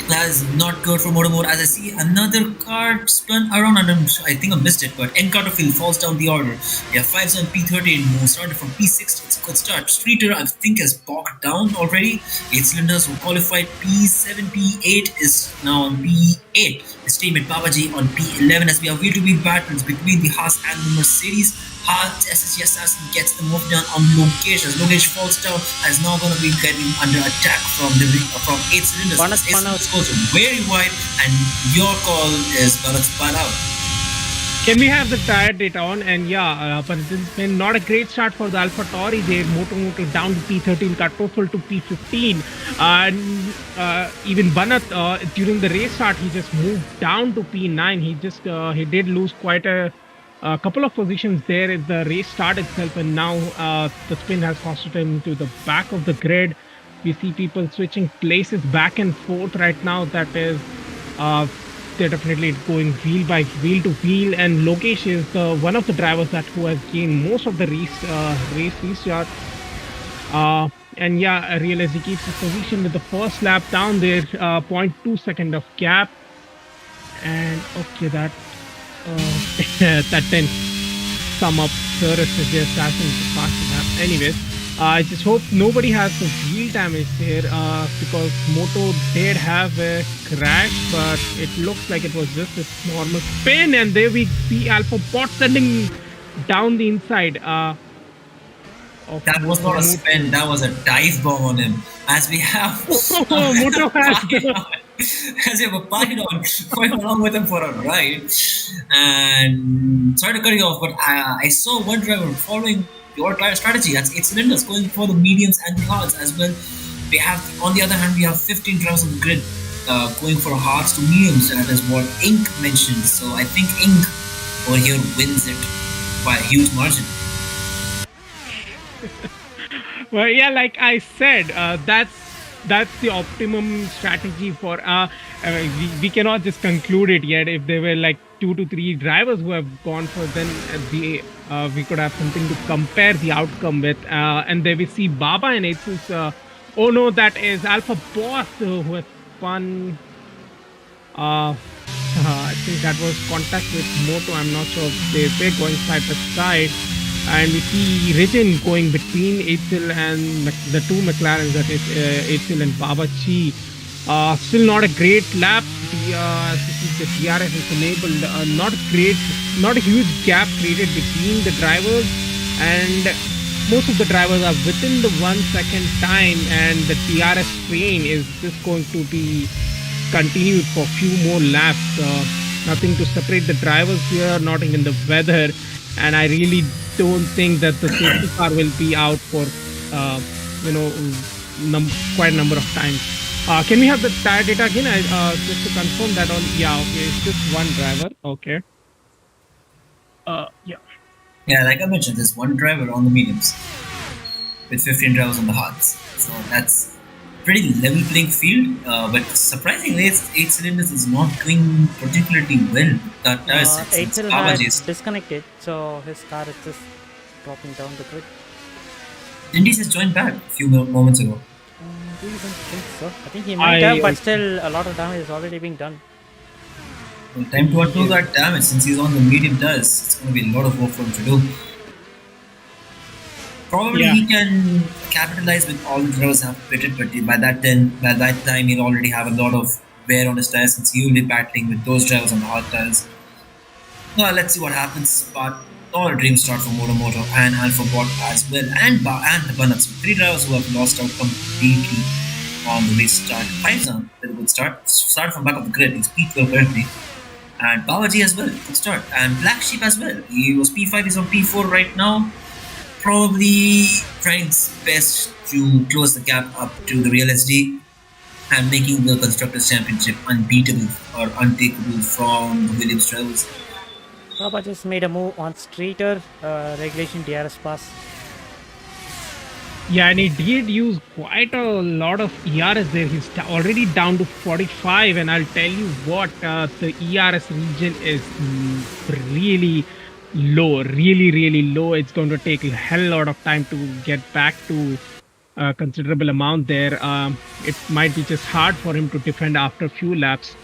That is not good for Moto as I see another car spun around and I think I missed it, but Encarterfield falls down the order. We have 5-7 P13 who started from P6. It's a good start. Streeter I think has bogged down already. 8 cylinders who qualified P7, P8 is now on P8. His teammate Babaji on P11 as we have V2V battles between the Haas and the Mercedes. Haas SSG Assassin gets the move done on Lokesh as Lokesh falls down and is now going to be getting under attack from 8 cylinders. This goes very wide and your call is going to spun out. Can we have the tire data on? And yeah, but it's been not a great start for the Alpha Tauri. Their Moto down to P13, Kartoffel to P15. And even Banat, during the race start, he just moved down to P9. He did lose quite a couple of positions there at the race start itself. And now the spin has costed him to the back of the grid. We see people switching places back and forth right now. That is... they're definitely going wheel to wheel, and Lokesh is one of the drivers who has gained most of the race restart. And yeah, Real as he keeps his position with the first lap down there, 0.2 second of gap. And okay, that that didn't sum up the rest of the assassin to fast lap. Anyways, I just hope nobody has the wheel damage there because Moto did have a crash, but it looks like it was just a normal spin. And there we see Alpha Bot sending down the inside. That was not a spin, that was a dive bomb on him. As we have Moto has as we have a Podium going along with him for a ride. And sorry to cut you off, but I saw one driver following your strategy. That's 8 cylinders going for the mediums and the hards as well. We have, on the other hand, we have 15 drivers on the grid going for hards to mediums, and that is what Ink mentioned. So I think Ink over here wins it by a huge margin. Well, yeah, like I said, that's the optimum strategy for. We cannot just conclude it yet. If there were like 2 to 3 drivers who have gone for, then we could have something to compare the outcome with. And there we see Baba and Aces. Oh no, that is Alpha Boss who has spun. I think that was contact with Moto. I'm not sure if they're going side by side. And we see Rijin going between Aitzel and the two McLarens, that is Aitzel and Baba Chi. Still not a great lap. The DRS is enabled. Not a huge gap created between the drivers, and most of the drivers are within the 1 second time, and the DRS train is just going to be continued for a few more laps. Nothing to separate the drivers here, not even the weather, and I really don't think that the safety car will be out for quite a number of times. Can we have the tire data again? Just to confirm that on. Yeah, okay, it's just one driver. Okay. Yeah. Yeah, like I mentioned, there's one driver on the mediums with 15 drivers on the hards. So that's pretty level playing field. But surprisingly, 8 cylinders is not doing particularly well. That does. Aitzel had disconnected, so his car is just dropping down the grid. Indy just joined back a few moments ago. Do you even think so? I think he might have, but still a lot of damage is already being done. Well, time to undo that damage since he's on the medium tires. It's going to be a lot of work for him to do. Probably he can capitalize with all the drivers have pitted, but by that time he'll already have a lot of wear on his tires since he will be battling with those drivers on the hard tires. Well, let's see what happens. But all dreams start for Moto and Alpha Bot as well, and the Bunnets. 3 drivers who have lost out completely on the race start. 5-Zan with a good start. Started from back of the grid. He's P12 currently. And Babaji as well, good start. And Black Sheep as well. He was P5, he's on P4 right now. Probably trying his best to close the gap up to the Real SD and making the Constructors' Championship unbeatable or untakeable from the Williams drivers. Baba just made a move on Streeter, regulation DRS pass. Yeah, and he did use quite a lot of ERS there. He's already down to 45, and I'll tell you what, the ERS region is really low, really low. It's going to take a hell lot of time to get back to a considerable amount there. It might be just hard for him to defend after a few laps.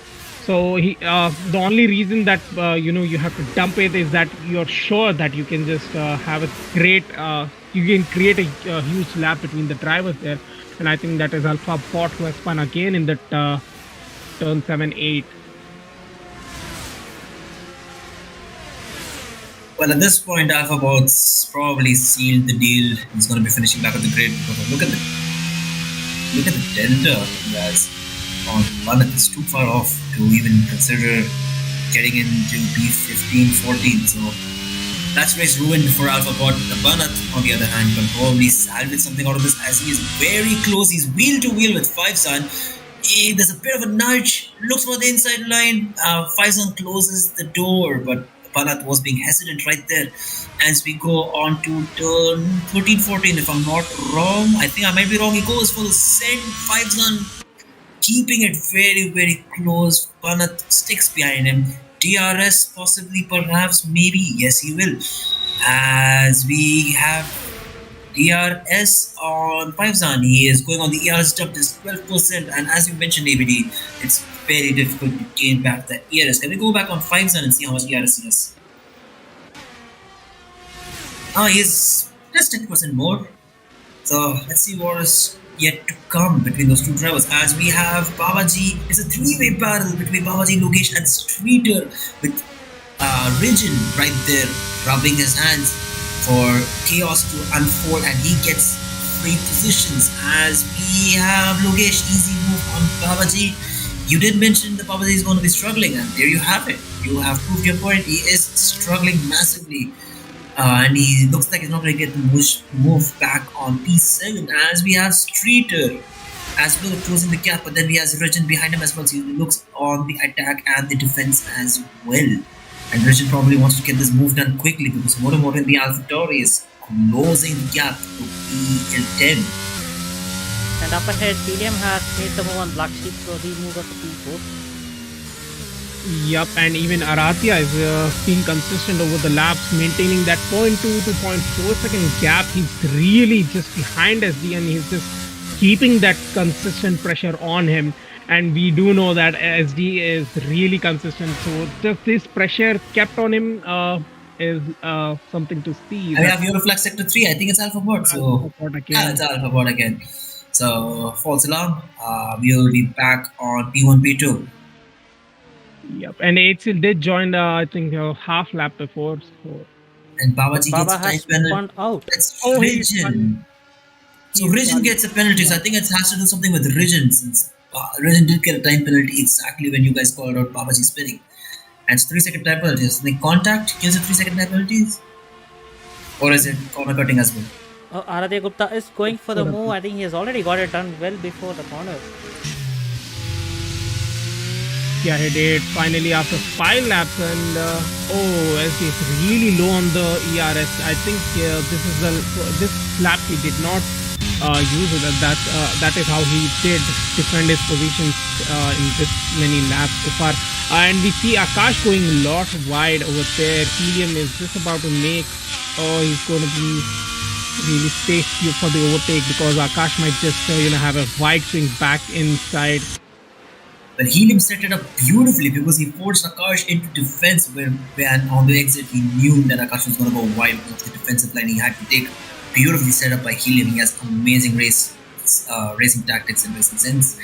So the only reason that you have to dump it is that you're sure that you can just have a great, you can create a huge lap between the drivers there, and I think that is Alpha Bot who has spun again in that turn 7-8. Well, at this point, Alpha Bot's probably sealed the deal. He's going to be finishing back at the grid because look at the delta he has on one. It's too far off to even consider getting into P15, 14. So that's race ruined for Alpha Bot. The Banat, on the other hand, can probably salvage something out of this as he is very close. He's wheel to wheel with 5-Zan. There's a bit of a nudge. Looks for the inside line. 5-Zan closes the door, but Banat was being hesitant right there. As we go on to turn 13-14, if I'm not wrong. I think I might be wrong. He goes for the send. 5-Zan keeping it very close. Banat sticks behind him. DRS possibly, perhaps, maybe. Yes, he will. As we have DRS on 5-Zan. He is going on the ERS jump to 12%. And as you mentioned, ABD, it's very difficult to gain back the ERS. Can we go back on 5-Zan and see how much ERS he has? He's just 10% more. So let's see what is yet to come between those two drivers. As we have Babaji, it's a three-way battle between Babaji, Logesh, and Streeter with Rijin right there rubbing his hands for chaos to unfold, and he gets free positions. As we have Logesh, easy move on Babaji. You did mention that Babaji is going to be struggling, and there you have it. You have proved your point. He is struggling massively. And he looks like he's not going to get the move back on P7, as we have Streeter as well closing the gap, but then we have Regin behind him as well, so he looks on the attack and the defense as well. And Regin probably wants to get this move done quickly because Moto in the AlphaTauri is closing the gap to P10. And up ahead, Helium has made the move on Black Sheep, so he moved up to P4. Yup, and even Arathia is being consistent over the laps, maintaining that 0.2 to 0.4 second gap. He's really just behind SD, and he's just keeping that consistent pressure on him. And we do know that SD is really consistent, so just this pressure kept on him is something to see. I have Euroflex Sector 3, I think it's AlphaBot, so yeah, it's AlphaBot again. So false alarm, we'll be back on P1, P2. Yep, and Eitzel did join, I think, half lap before. So. And Babaji Baba gets has time penalty. spun out. It's Rijin. So Rijin gets a penalty. So I think it has to do something with Rijin, since Rijin did get a time penalty exactly when you guys called out Babaji spinning. And it's 3-second time penalties. The contact gives it 3-second time penalties? Or is it corner cutting as well? Oh, Aradhya Gupta is going for the move. I think he has already got it done well before the corner. Yeah, he did finally after 5 laps, and SD is really low on the ERS. I think this lap he did not use it. That is how he did defend his positions in this many laps so far. And we see Akash going a lot wide over there. Helium is just about to make. He's going to be really safe for the overtake because Akash might just have a wide swing back inside. But Helium set it up beautifully because he forced Akash into defense when on the exit he knew that Akash was going to go wide because of the defensive line he had to take. Beautifully set up by Helium. He has amazing racing tactics and racing sense.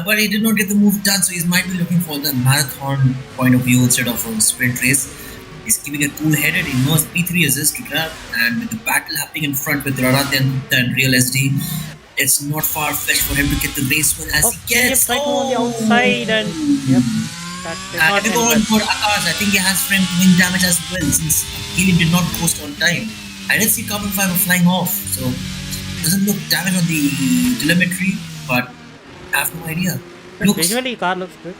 But he did not get the move done, so he might be looking for the marathon point of view instead of a sprint race. He's keeping it cool-headed. He knows P3 is his to grab, and with the battle happening in front with Rarathan and Real SD, it's not far-fetched for him to get the race win as he gets. On the outside, and yep, that did go on for Akash. I think he has frame wing damage as well, since Helium did not coast on time. I did see carbon fiber flying off, so doesn't look damage on the telemetry, but I have no idea. Visually, car looks good.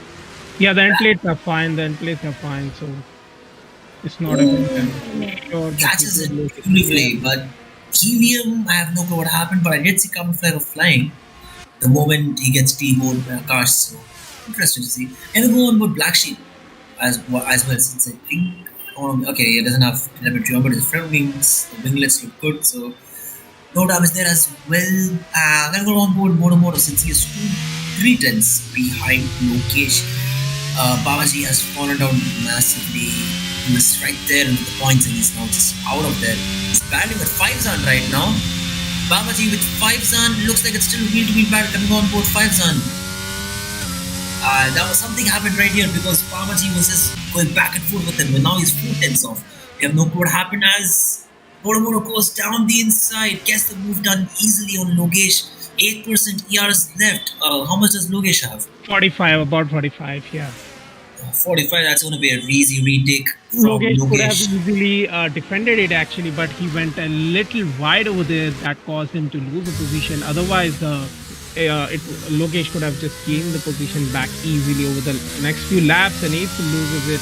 Yeah, the end plates are fine. So it's not a good sure. Catches it beautifully, but Helium, I have no clue what happened, but I did see carbon fiber flying the moment he gets T-boned by Akash, so interesting to see. And we'll go on with Black Sheep as well, since I think okay, it doesn't have telemetry on, but his front wings, the winglets look good, so no damage there as well. Then go on board Moto since he is 3 tenths behind Logesh. Babaji has fallen down massively. He was right there in the points, and he's now just out of there. He's battling with 5-Zan right now. Babaji with 5-Zan, looks like it's still wheel-to-wheel battle coming on board 5-Zan. That was something happened right here because Babaji was just going back and forth with him, but now he's 4 tenths off. We have no clue what happened as Moto goes down the inside, gets the move done easily on Logesh. 8% ERs left. How much does Logesh have? 45, about 45, yeah. 45, that's going to be an easy retake from Logesh could have Logesh. easily defended it actually, but he went a little wide over there. That caused him to lose the position. Otherwise, Logesh could have just gained the position back easily over the next few laps, and if he loses it.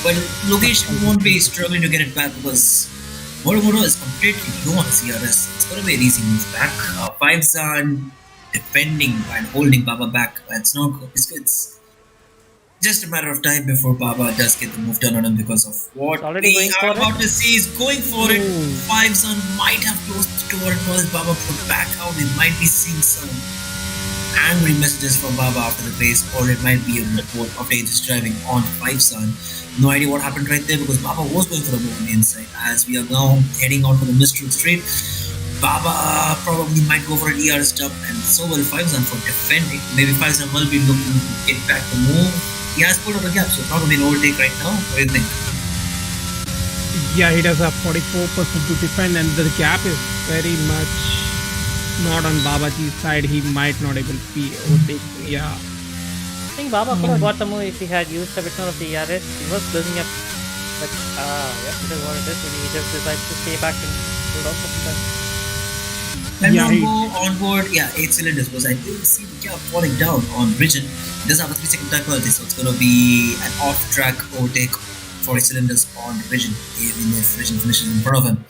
But Logesh won't be struggling to get it back because Moto is completely low on CRS. It's going to be an easy move back. 5-Zan defending and holding Baba back. It's not good. It's just a matter of time before Baba does get the move done on him because of what we are about to see. He's going for it. 5-Zan might have closed the door because Baba put back out. We might be seeing some angry messages from Baba after the race, or it might be a report of dangerous driving on 5-Zan. No idea what happened right there because Baba was going for the move on the inside. As we are now heading out to the Mistral Straight, Baba probably might go for an ER stop, and so will Faizan for defending. Maybe Faizan will be looking to get back the move. He has put out a gap, so probably an overtake right now. What do you think? Yeah, he does have 44% to defend, and the gap is very much not on Babaji's side. He might not able to be overtake. Yeah. I think Baba could have got the move if he had used a bit more of the ERS. He was building up, but yeah, it is what it is. Maybe he just decides to stay back and hold on for some time. And Yeah, on board, 8 cylinders, because I didn't see the gap falling down on Bridgen. He does have a 3-second time penalty, so it's going to be an off-track overtake for 8 cylinders on Bridgen, even if Bridgen finishes in front of him.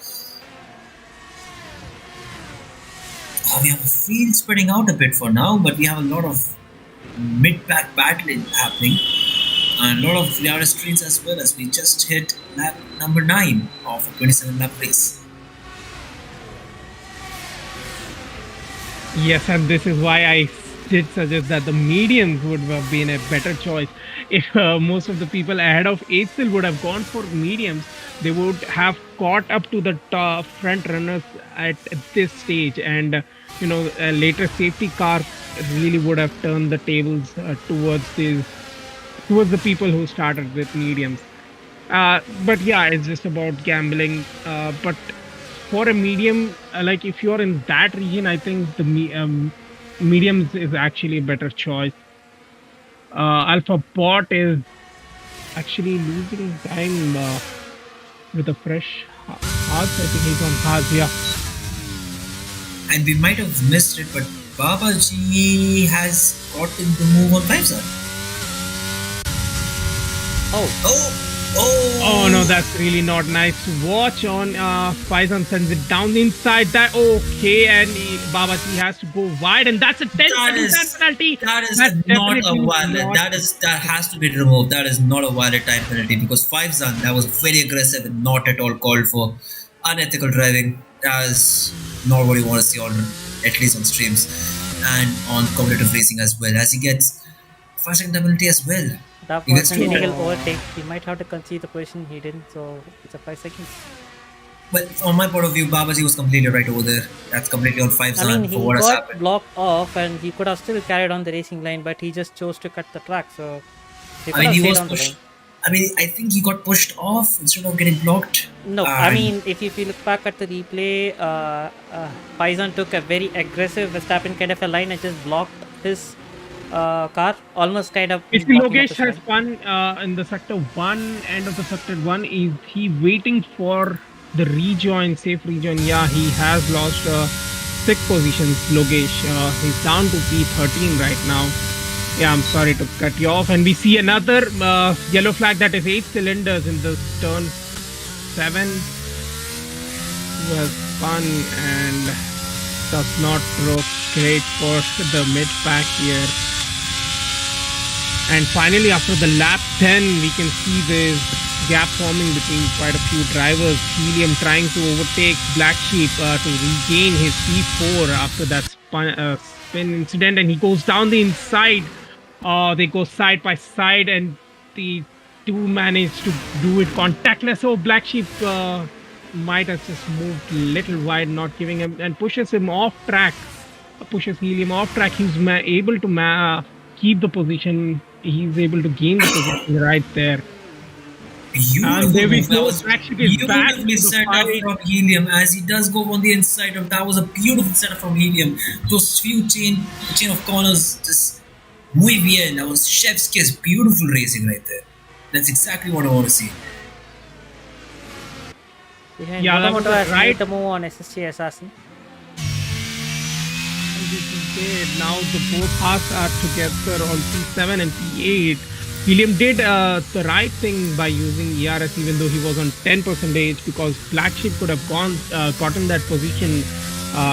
We have a field spreading out a bit for now, but we have a lot of mid-pack battling happening, and a lot of Liara streets as well, as we just hit lap number 9 of a 27-lap race. Yes, and this is why I did suggest that the mediums would have been a better choice. If most of the people ahead of Eitzel would have gone for mediums, they would have caught up to the top front runners at this stage, and a later safety car really would have turned the tables towards the people who started with mediums. But yeah, it's just about gambling. But for a medium, like if you're in that region, I think the mediums is actually a better choice. Alpha Bot is actually losing time with a fresh Haas. I think he's on Haas, yeah. And we might have missed it, but Babaji has gotten the move on 5-star. Oh no, that's really not nice to watch on. Faizan sends it down the inside. That okay, and Babaji has to go wide, and that's a 10-second penalty. That is not a valid. That has to be removed. That is not a valid time penalty, because 5-Zan, that was very aggressive and not at all called for. Unethical driving. That is not what you want to see on, at least on streams and on competitive racing as well. As he gets 5-second penalty as well. That was an illegal overtake. He might have to concede the position. He didn't, so it's a 5 seconds. Well, from my point of view, Babaji was completely right over there. That's completely on 5-Zan for what has happened. He got blocked off, and he could have still carried on the racing line, but he just chose to cut the track. So he could have stayed on the line. I think he got pushed off instead of getting blocked. No, if you look back at the replay, Faizan took a very aggressive Verstappen kind of a line and just blocked his car, almost kind of. Basically, Logesh has won in the sector 1, end of the sector 1. Is he waiting for the rejoin, safe rejoin? Yeah, he has lost 6 positions, Logesh. He's down to P13 right now. Yeah, I'm sorry to cut you off. And we see another yellow flag, that is 8 cylinders in the turn 7. Who has spun and does not look great for the mid-pack here. And finally, after the lap 10, we can see this gap forming between quite a few drivers. Helium trying to overtake Black Sheep to regain his P4 after that spin incident, and he goes down the inside. They go side by side, and the two manage to do it contactless. So Black Sheep might have just moved a little wide, not giving him, and pushes him off track. Pushes Helium off track. He's able to keep the position. He's able to gain the position right there. Beautiful setup from Helium, as he does go on the inside of. That was a beautiful setup from Helium. Those few chain of corners, just muy bien. That was chef's kiss. Beautiful racing right there. That's exactly what I want to see. Yeah, that was right. The move on SSG Assassin. Now the both halves are together on P7 and P8. Helium did the right thing by using ERS, even though he was on 10%, because Black Sheep could have gotten that position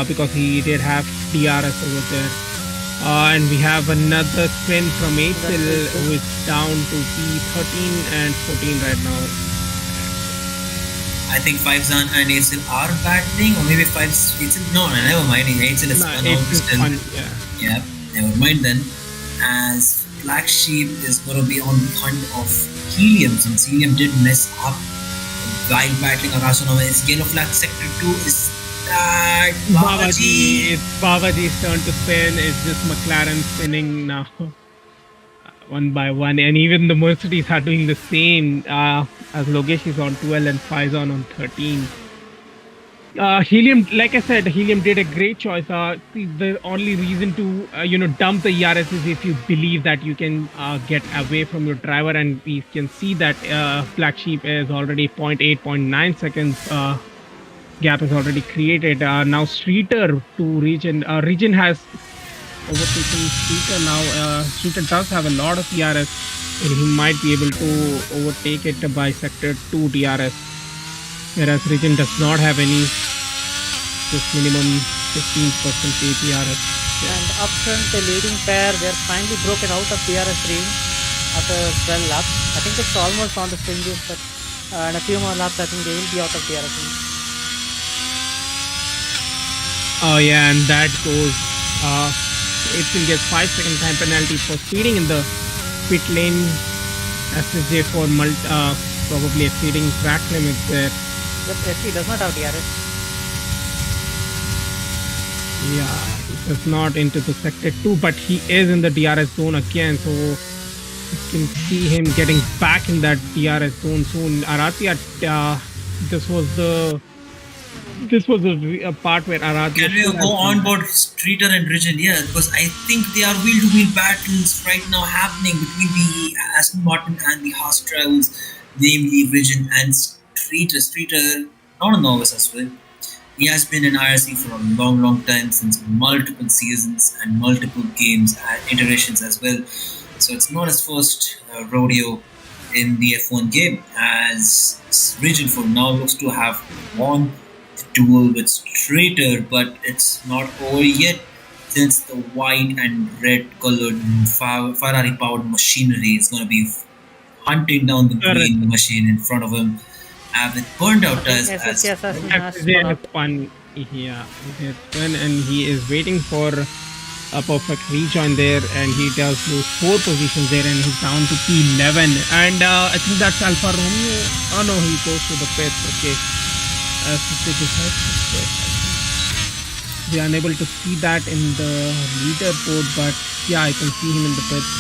because he did have DRS over there. And we have another spin from Eitzel, who is down to P13 and 14 right now. I think 5-Zan and Eitzel are battling, or maybe Eitzel. No, never mind. Eitzel is spun out still. Yeah, never mind then. As Black Sheep is going to be on the hunt of Helium, since Helium did mess up while battling Arasonova. His yellow flag sector 2 is that Babaji, Babaji. it's Babaji's turn to spin. It's just McLaren spinning now, one by one, and even the Mercedes are doing the same. As Logesh is on 12 and Faizan on 13. Helium, like I said, Helium did a great choice. The only reason to dump the ERS is if you believe that you can get away from your driver, and we can see that Black Sheep is already 0.8, 0.9 seconds gap is already created. Now Streeter to Region. Region has overtaken Streeter now. Streeter does have a lot of DRS, and he might be able to overtake it by Sector 2 DRS. Whereas Region does not have any, just minimum 15% DRS. And up front, the leading pair, they're finally broken out of DRS range after 12 laps. I think it's almost on the fringes, but in a few more laps, I think they will be out of DRS range. Oh yeah, and that goes. It gets 5-second time penalty for speeding in the pit lane. SSJ for probably exceeding track limits there. But SC does not have DRS. Yeah, it's not into the Sector 2, but he is in the DRS zone again, so you can see him getting back in that DRS zone soon. Aratia, this was a part where Aratia... Can we go on board Streeter and Region? Yeah, because I think there are wheel-to-wheel battles right now happening between the Aston Martin and the Haas rivals, namely Region and Streeter. Streeter, not a novice as well. He has been in IRC for a long, long time, since multiple seasons and multiple games and iterations as well. So it's not his first rodeo in the F1 game, as Region for now looks to have won the duel with Streeter, but it's not over yet, since the white and red colored Ferrari powered machinery is going to be hunting down the green machine in front of him. With burned out tires as fun. Yeah, and he is waiting for a perfect rejoin there, and he does lose 4 positions there, and he's down to P11. And I think that's Alfa Romeo. Oh no, he goes to the pits. Okay, we are unable to see that in the leaderboard, but yeah, I can see him in the pits.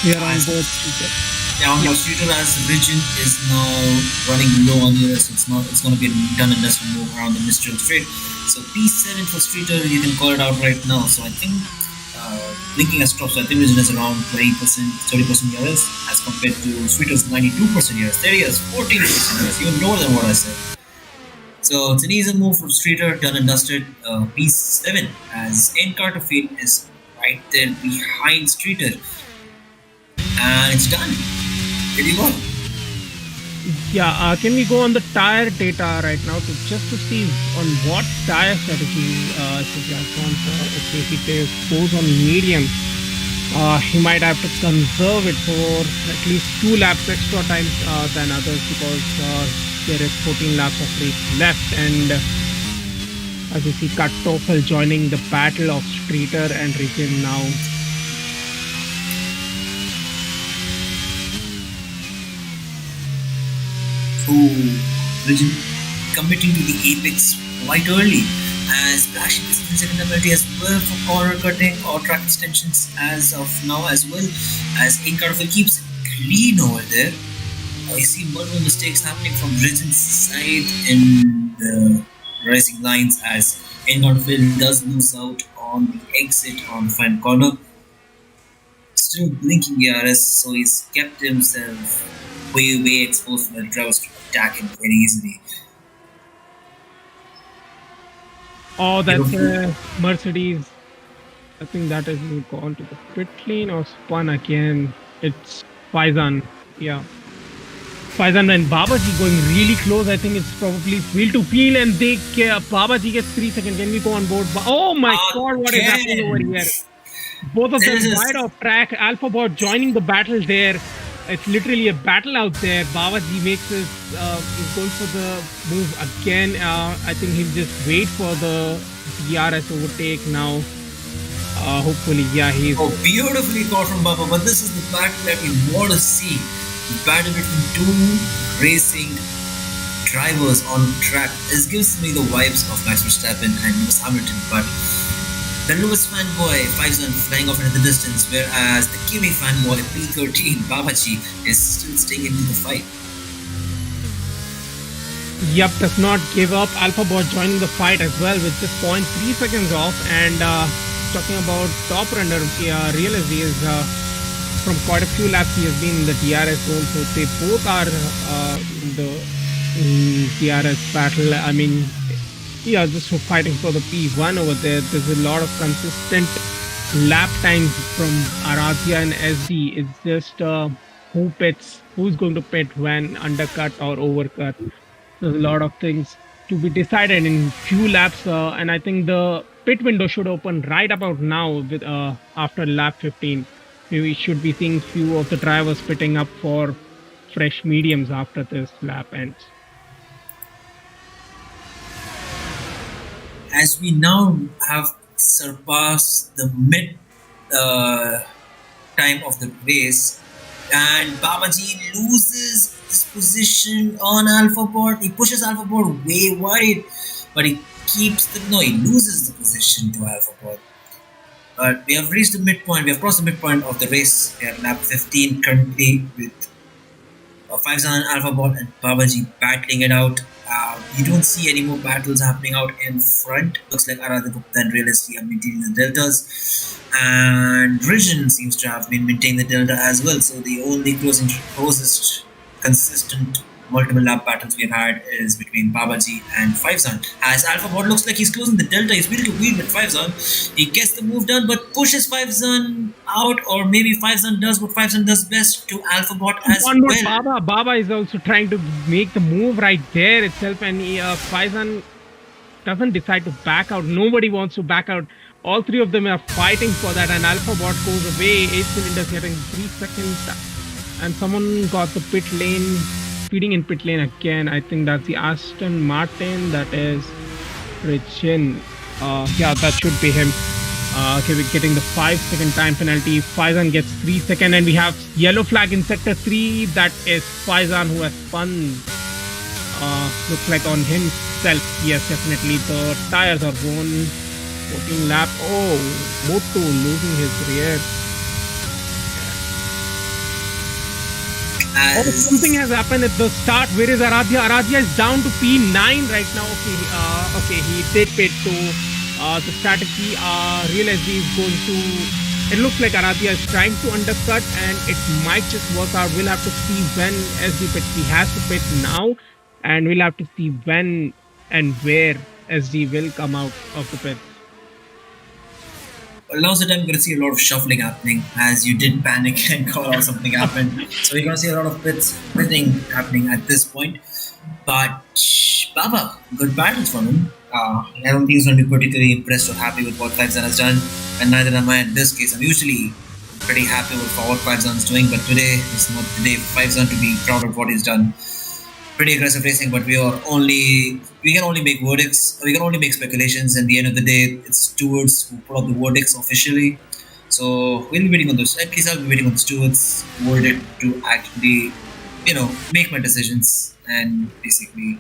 We are on board. Downforce Streeter as Region is now running low on ERS. It's going to be a done and dusted move around the Mistral trade. So P7 for Streeter, you can call it out right now. So I think blinking has dropped. So I think Region is around 20%, 30% ERS as compared to Streeter's 92% ERS. There he is, 14% ERS, even lower than what I said. So it's an easy move from Streeter, done and dusted. P7 as Encarter Fate is right there behind Streeter. And it's done. Pretty well. Yeah, can we go on the tire data right now to see on what tire strategy if he goes on medium, he might have to conserve it for at least 2 laps extra time than others, because there is 14 laps of race left, and as you see, Kartoffel joining the battle of Streeter and Region now. Region committing to the apex quite early, as Black Sheep is in second penalty as well for corner cutting or track extensions as of now, as well as Encarter keeps clean over there. I see multiple mistakes happening from Region's side in the racing lines, as Encarter does lose out on the exit on the final corner. Still blinking ERS, so he's kept himself way exposed for the drivers to attack him very easily. Oh, that's Mercedes. I think that has gone to the pit lane or spun again. It's Faizan. Yeah. Faizan and Babaji going really close. I think it's probably wheel to wheel, and Babaji gets 3 seconds. Can we go on board? Oh my god, what is happening over here? Both of them wide off track. Alphabot joining the battle there. It's literally a battle out there. Babaji makes his, he's going for the move again. I think he'll just wait for the DRS overtake now. Hopefully, yeah, he's... Oh, beautifully caught from Baba, but this is the battle that we want to see. The battle between two racing drivers on track. It gives me the vibes of Max Verstappen and Lewis Hamilton, but the Lewis fanboy fives on flying off into the distance, whereas the Kiwi fanboy P13 Babaji is still staying into the fight. Yep, does not give up. AlphaBot joining the fight as well with just 0.3 seconds off. And talking about top runner, Realize is from quite a few laps he has been in the DRS zone. So they both are in the DRS battle. I mean, just fighting for the P1 over there. There's a lot of consistent lap times from Aradia and SD. It's just who pits, who's going to pit when, undercut or overcut. There's a lot of things to be decided in few laps, and I think the pit window should open right about now with after lap 15. We should be seeing few of the drivers pitting up for fresh mediums after this lap ends. As we now have surpassed the mid time of the race, and Babaji loses his position on AlphaBot. He pushes AlphaBot way wide, but he loses the position to AlphaBot. But we have reached the midpoint. We have crossed the midpoint of the race. We are at lap 15 currently with Faizan, AlphaBot, and Babaji battling it out. You don't see any more battles happening out in front. Looks like Aradhya Gupta and Realistically are maintaining the deltas, and Rizhan seems to have been maintaining the delta as well. So the only closest consistent multiple lap battles we have had is between Babaji and Faizan. As AlphaBot looks like he's closing the delta, he's wheel to wheel with Faizan. He gets the move done, but pushes Faizan out, or maybe Faizan does what Faizan does best to AlphaBot as well. Baba is also trying to make the move right there itself, and Faizan doesn't decide to back out. Nobody wants to back out. All three of them are fighting for that, and AlphaBot goes away. 8 cylinders getting 3 seconds, and someone got the pit lane. Speeding in pit lane again. I think that's the Aston Martin. That is Richin. Yeah, that should be him. Okay, we're getting the 5-second time penalty. Faizan gets 3 seconds, and we have yellow flag in sector 3. That is Faizan who has spun. Looks like on himself. Yes, definitely. The tires are gone. 14 lap. Oh, Moto losing his rear. Something has happened at the start. Where is Aradhya? Aradhya is down to P9 right now. Okay, he did pit. So the strategy Realize is going to. It looks like Aradhya is trying to undercut, and it might just work out. We'll have to see when SD pits. He has to pit now, and we'll have to see when and where SD will come out of the pit. Now's the time we're going to see a lot of shuffling happening, as you did panic and call out something happened. So we're going to see a lot of pitting happening at this point. But Baba, good battles from him. I don't think he's going to be particularly impressed or happy with what Faizan has done, and neither am I in this case. I'm usually pretty happy with what Faizan is doing, but today is not the day for Faizan to be proud of what he's done. Pretty aggressive racing, but we can only make verdicts. We can only make speculations. And at the end of the day, it's stewards who put out the verdicts officially. So we'll be waiting on those. At least I'll be waiting on the stewards' verdict to actually, make my decisions and basically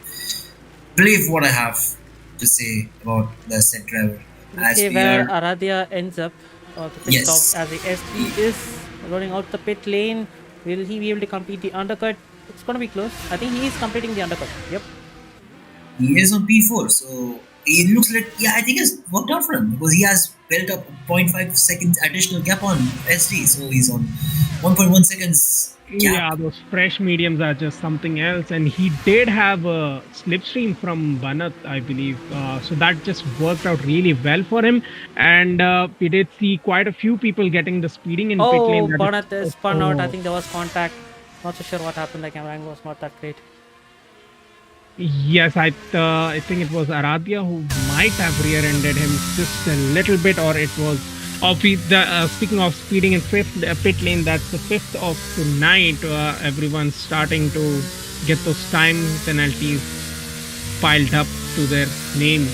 believe what I have to say about the said driver. Okay, where Aradhya ends up, the pit stop as the SD is rolling out the pit lane. Will he be able to complete the undercut? It's going to be close. I think he is completing the undercut. Yep. He is on P4, so it looks like, I think it's worked out for him, because he has built up 0.5 seconds additional gap on SD, so he's on 1.1 seconds gap. Yeah, those fresh mediums are just something else, and he did have a slipstream from Banat, I believe, so that just worked out really well for him, and we did see quite a few people getting the speeding in pit lane. Banat is spun out. I think there was contact. Not so sure what happened. The camera angle was not that great. Yes, I think it was Aradhya who might have rear-ended him just a little bit, or it was. Speaking of speeding in pit lane, that's the 5th of tonight. Everyone's starting to get those time penalties piled up to their name.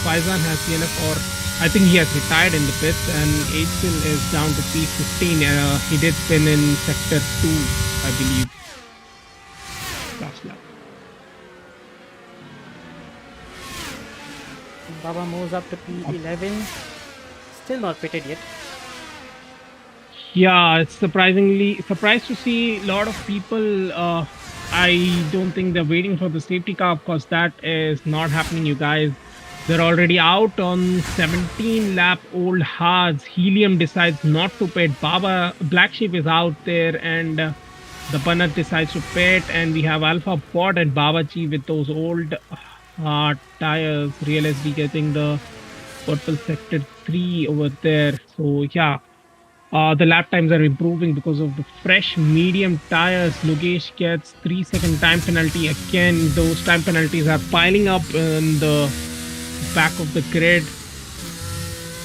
Faizan has DNF, or I think he has retired in the pits, and Aitzil is down to P15. He did spin in sector 2, I believe. Baba moves up to P11. Still not pitted yet. Yeah, it's surprised to see a lot of people. I don't think they're waiting for the safety car because that is not happening, you guys. They're already out on 17 lap old hards. Helium decides not to pit. Baba Black Sheep is out there, and the Banat decides to pit. And we have Alpha Bot and Babaji with those old tires. Real SD getting the purple sector 3 over there. So yeah. The lap times are improving because of the fresh medium tires. Logesh gets 3-second time penalty. Again, those time penalties are piling up in the back of the grid.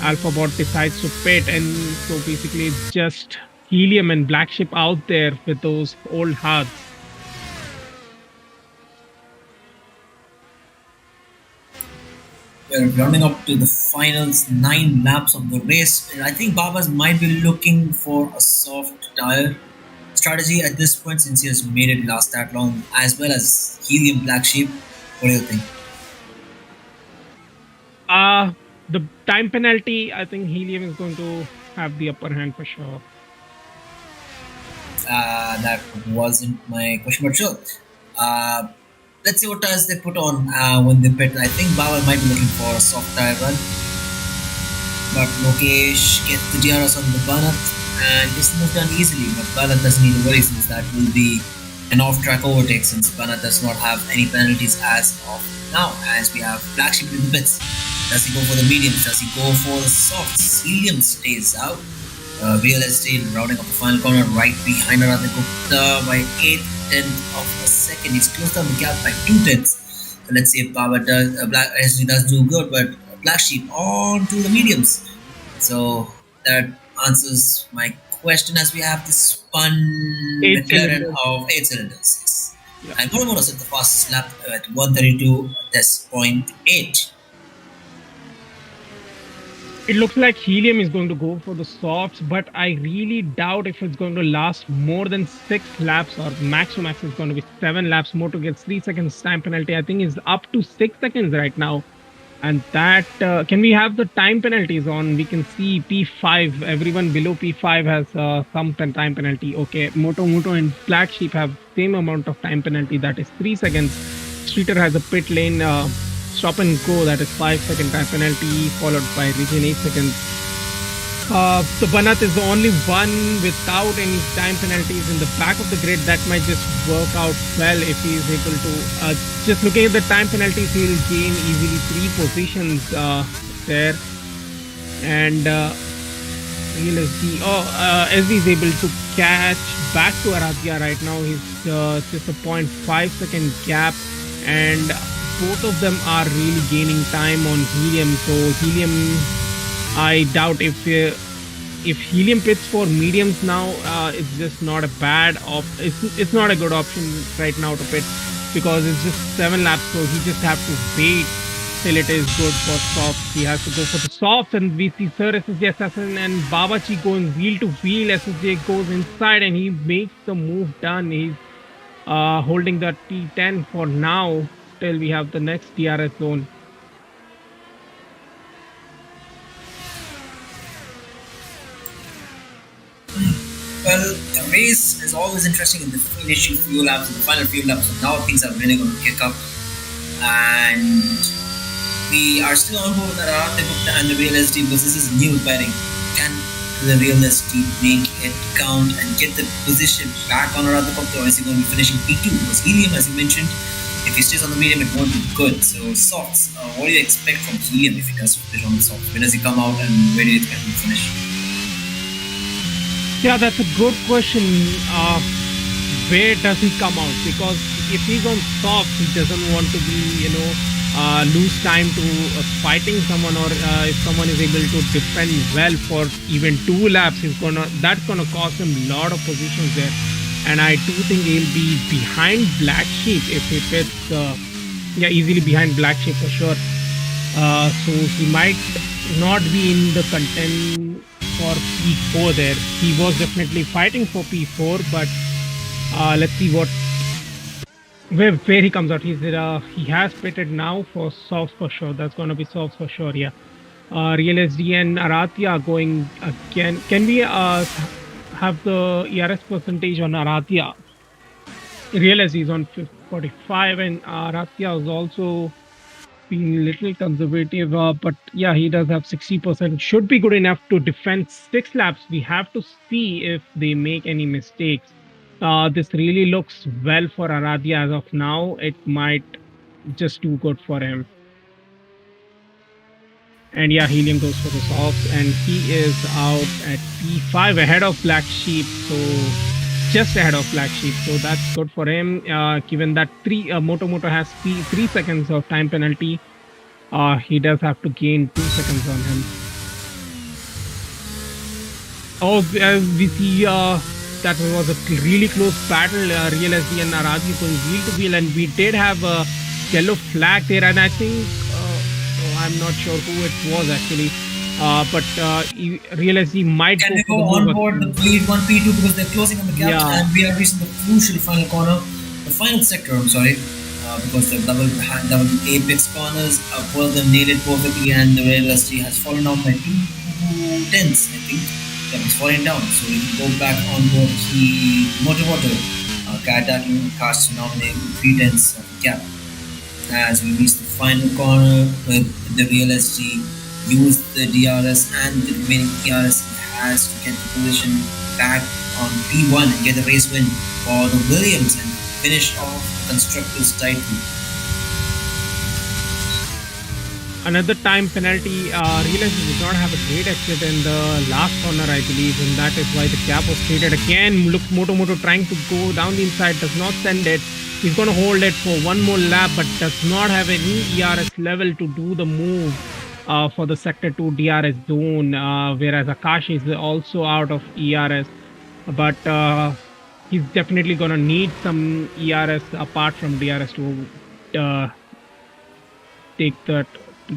Alphabot decides to pit, and so basically it's just Helium and Black Sheep out there with those old hards. We're running up to the finals 9 laps of the race. And I think Babas might be looking for a soft tire strategy at this point since he has made it last that long, as well as Helium Black Sheep. What do you think? The time penalty, I think Helium is going to have the upper hand for sure. That wasn't my question, but sure. Let's see what tires they put on when they pit. I think Baba might be looking for a soft tire run. But Lokesh gets the DRS on the Banat and gets the move done easily. But Banat doesn't need to worry since that will be an off-track overtake since Banat does not have any penalties as of now. As we have Black Sheep in the pits. Does he go for the mediums? Does he go for the softs? Helium stays out. Real Estate rounding up the final corner right behind Aradhya Gupta by 8/10 of a second. He's closed down the gap by 2/10. So let's see if Baba does, Black SD does do good, but Black Sheep on to the mediums. So that answers my question as we have the spun McLaren of 8 cylinders. Yes. Yeah. And Podium set the fastest lap at 132.8. It looks like Helium is going to go for the softs, but I really doubt if it's going to last more than 6 laps, or max to max is going to be 7 laps more to get 3 seconds time penalty. I think it's up to 6 seconds right now. And that, can we have the time penalties on? We can see P5, everyone below P5 has some time penalty. Okay, Moto and Black Sheep have same amount of time penalty, that is 3 seconds. Streeter has a pit lane stop and go, that is 5-second time penalty, followed by Region 8 seconds. The Banat is the only one without any time penalties in the back of the grid. That might just work out well if he is able to. Just looking at the time penalties, he will gain easily 3 positions there. And Real SD, SD is able to catch back to Aradhya right now. He's just a 0.5-second gap, and both of them are really gaining time on Helium. So Helium, I doubt if Helium pits for mediums now, it's just not a bad it's not a good option right now to pit, because it's just 7 laps, so he just have to wait till it is good for softs. He has to go for the softs, and we see Sir SSJ Assassin and Babaji going wheel to wheel. SSJ goes inside and he makes the move done. He's holding the T10 for now till we have the next DRS zone. Well, the race is always interesting in the initial few laps and the final few laps. So now things are really going to kick up, and we are still on board with Aradhya Gupta and the Real SD because this is new betting. Can the Real SD make it count and get the position back on Aradhya Gupta, or is he going to be finishing P2? Because Helium, as you mentioned, if he stays on the medium, it won't be good. So softs, what do you expect from Helium if he does finish on the softs? When does he come out and where do you expect him to finish? Yeah, that's a good question. Where does he come out? Because if he's on softs, he doesn't want to be, lose time to fighting someone, or if someone is able to defend well for even 2 laps, that's gonna cost him a lot of positions there. And I do think he'll be behind Black Sheep if he fits, easily behind Black Sheep for sure. So he might not be in the content for P4 there. He was definitely fighting for P4, but let's see what Where he comes out, he has pitted now for softs for sure. That's going to be softs for sure. Yeah. Real SD and Aratia are going again. Can we have the ERS percentage on Aratia? Real SD is on 45, and Aratia is also being a little conservative. But yeah, he does have 60%. Should be good enough to defend 6 laps. We have to see if they make any mistakes. This really looks well for Aradia as of now. It might just do good for him. And yeah, Helium goes for the softs, and he is out at P5 ahead of Black Sheep. So just ahead of Black Sheep. So that's good for him. Given that Moto has 3 seconds of time penalty, he does have to gain 2 seconds on him. Oh, we see that was a really close battle. Real SD and Aradia going wheel to wheel, and we did have a yellow flag there, and I think I'm not sure who it was actually, but Real SD might Can go we for go the on move board the P1, P2 because they're closing on the gaps, Yeah. and we are reaching the crucial final corner, the final sector. I'm sorry, because the double apex corners, both of them nailed it perfectly, and the Real SD has fallen off by 2 tenths, I think. That was falling down, so we can go back on board the motor. Attacking cast nominating 3 tenths of the gap. As we reach the final corner, where the Real SD use the DRS and the remaining ERS has to get the position back on P1 and get the race win for the Williams and finish off the Constructors title. Another time penalty. Real SD did not have a great exit in the last corner, I believe, and that is why the gap was created again. Look, Moto trying to go down the inside, does not send it. He's going to hold it for one more lap, but does not have any ERS level to do the move for the Sector 2 DRS zone, whereas Akash is also out of ERS. But he's definitely going to need some ERS apart from DRS to take that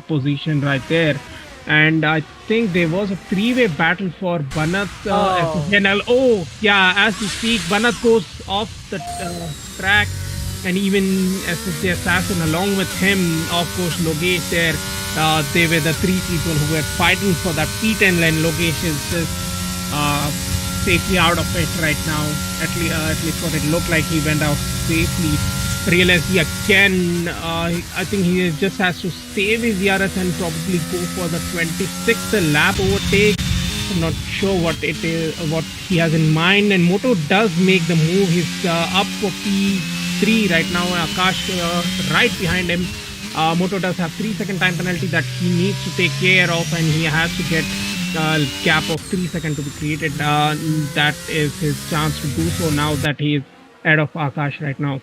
position right there. And I think there was a 3-way battle for Banat. Oh, yeah, as we speak, Banat goes off the track, and even SSJ Assassin along with him, of course, Logesh there. They were the 3 people who were fighting for that P10 lane. Logesh is just safely out of it right now. At least what it looked like, he went out safely. Real SD again, I think he just has to save his ERS and probably go for the 26th lap overtake. I'm not sure what it is, what he has in mind. And Moto does make the move. He's up for P3 right now. Akash right behind him. Moto does have 3-second time penalty that he needs to take care of, and he has to get a gap of 3 seconds to be created. That is his chance to do so now that he is ahead of Akash right now.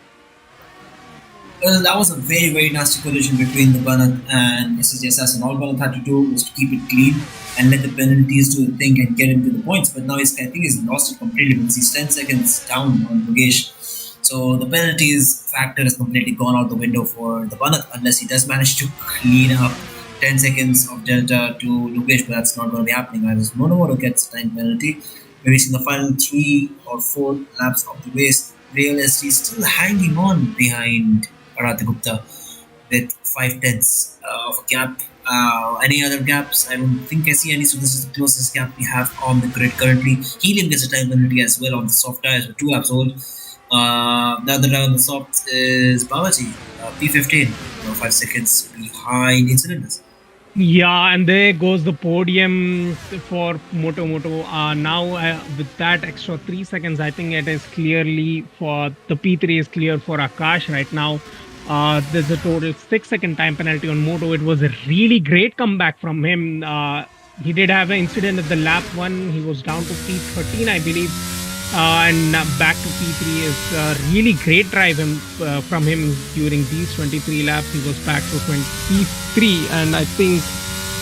Well, that was a very, very nasty collision between the Banat and SSJ Assassin. All Banat had to do was to keep it clean and let the penalties do the thing and get into the points. But now I think he's lost it completely because he's 10 seconds down on Logesh. So the penalties factor is completely gone out the window for the Banat unless he does manage to clean up 10 seconds of delta to Logesh, but that's not going to be happening. As Mono gets a time penalty, we're reaching the final 3 or 4 laps of the race. Real SD still hanging on behind Aradhya Gupta with 5 tenths of a gap. Any other gaps? I don't think I see any, so this is the closest gap we have on the grid currently. Helium gets a time penalty as well on the soft tires with 2 laps old. The other driver on the soft is Babaji, P15, 5 seconds behind in cylinders. Yeah, and there goes the podium for Moto. Now with that extra 3 seconds, I think it is clearly for the P3 is clear for Akash right now. There's a total 6-second time penalty on Moto. It was a really great comeback from him. He did have an incident at the lap 1. He was down to P13, I believe. And back to P3 is a really great drive from him during these 23 laps. He was back to P3, and I think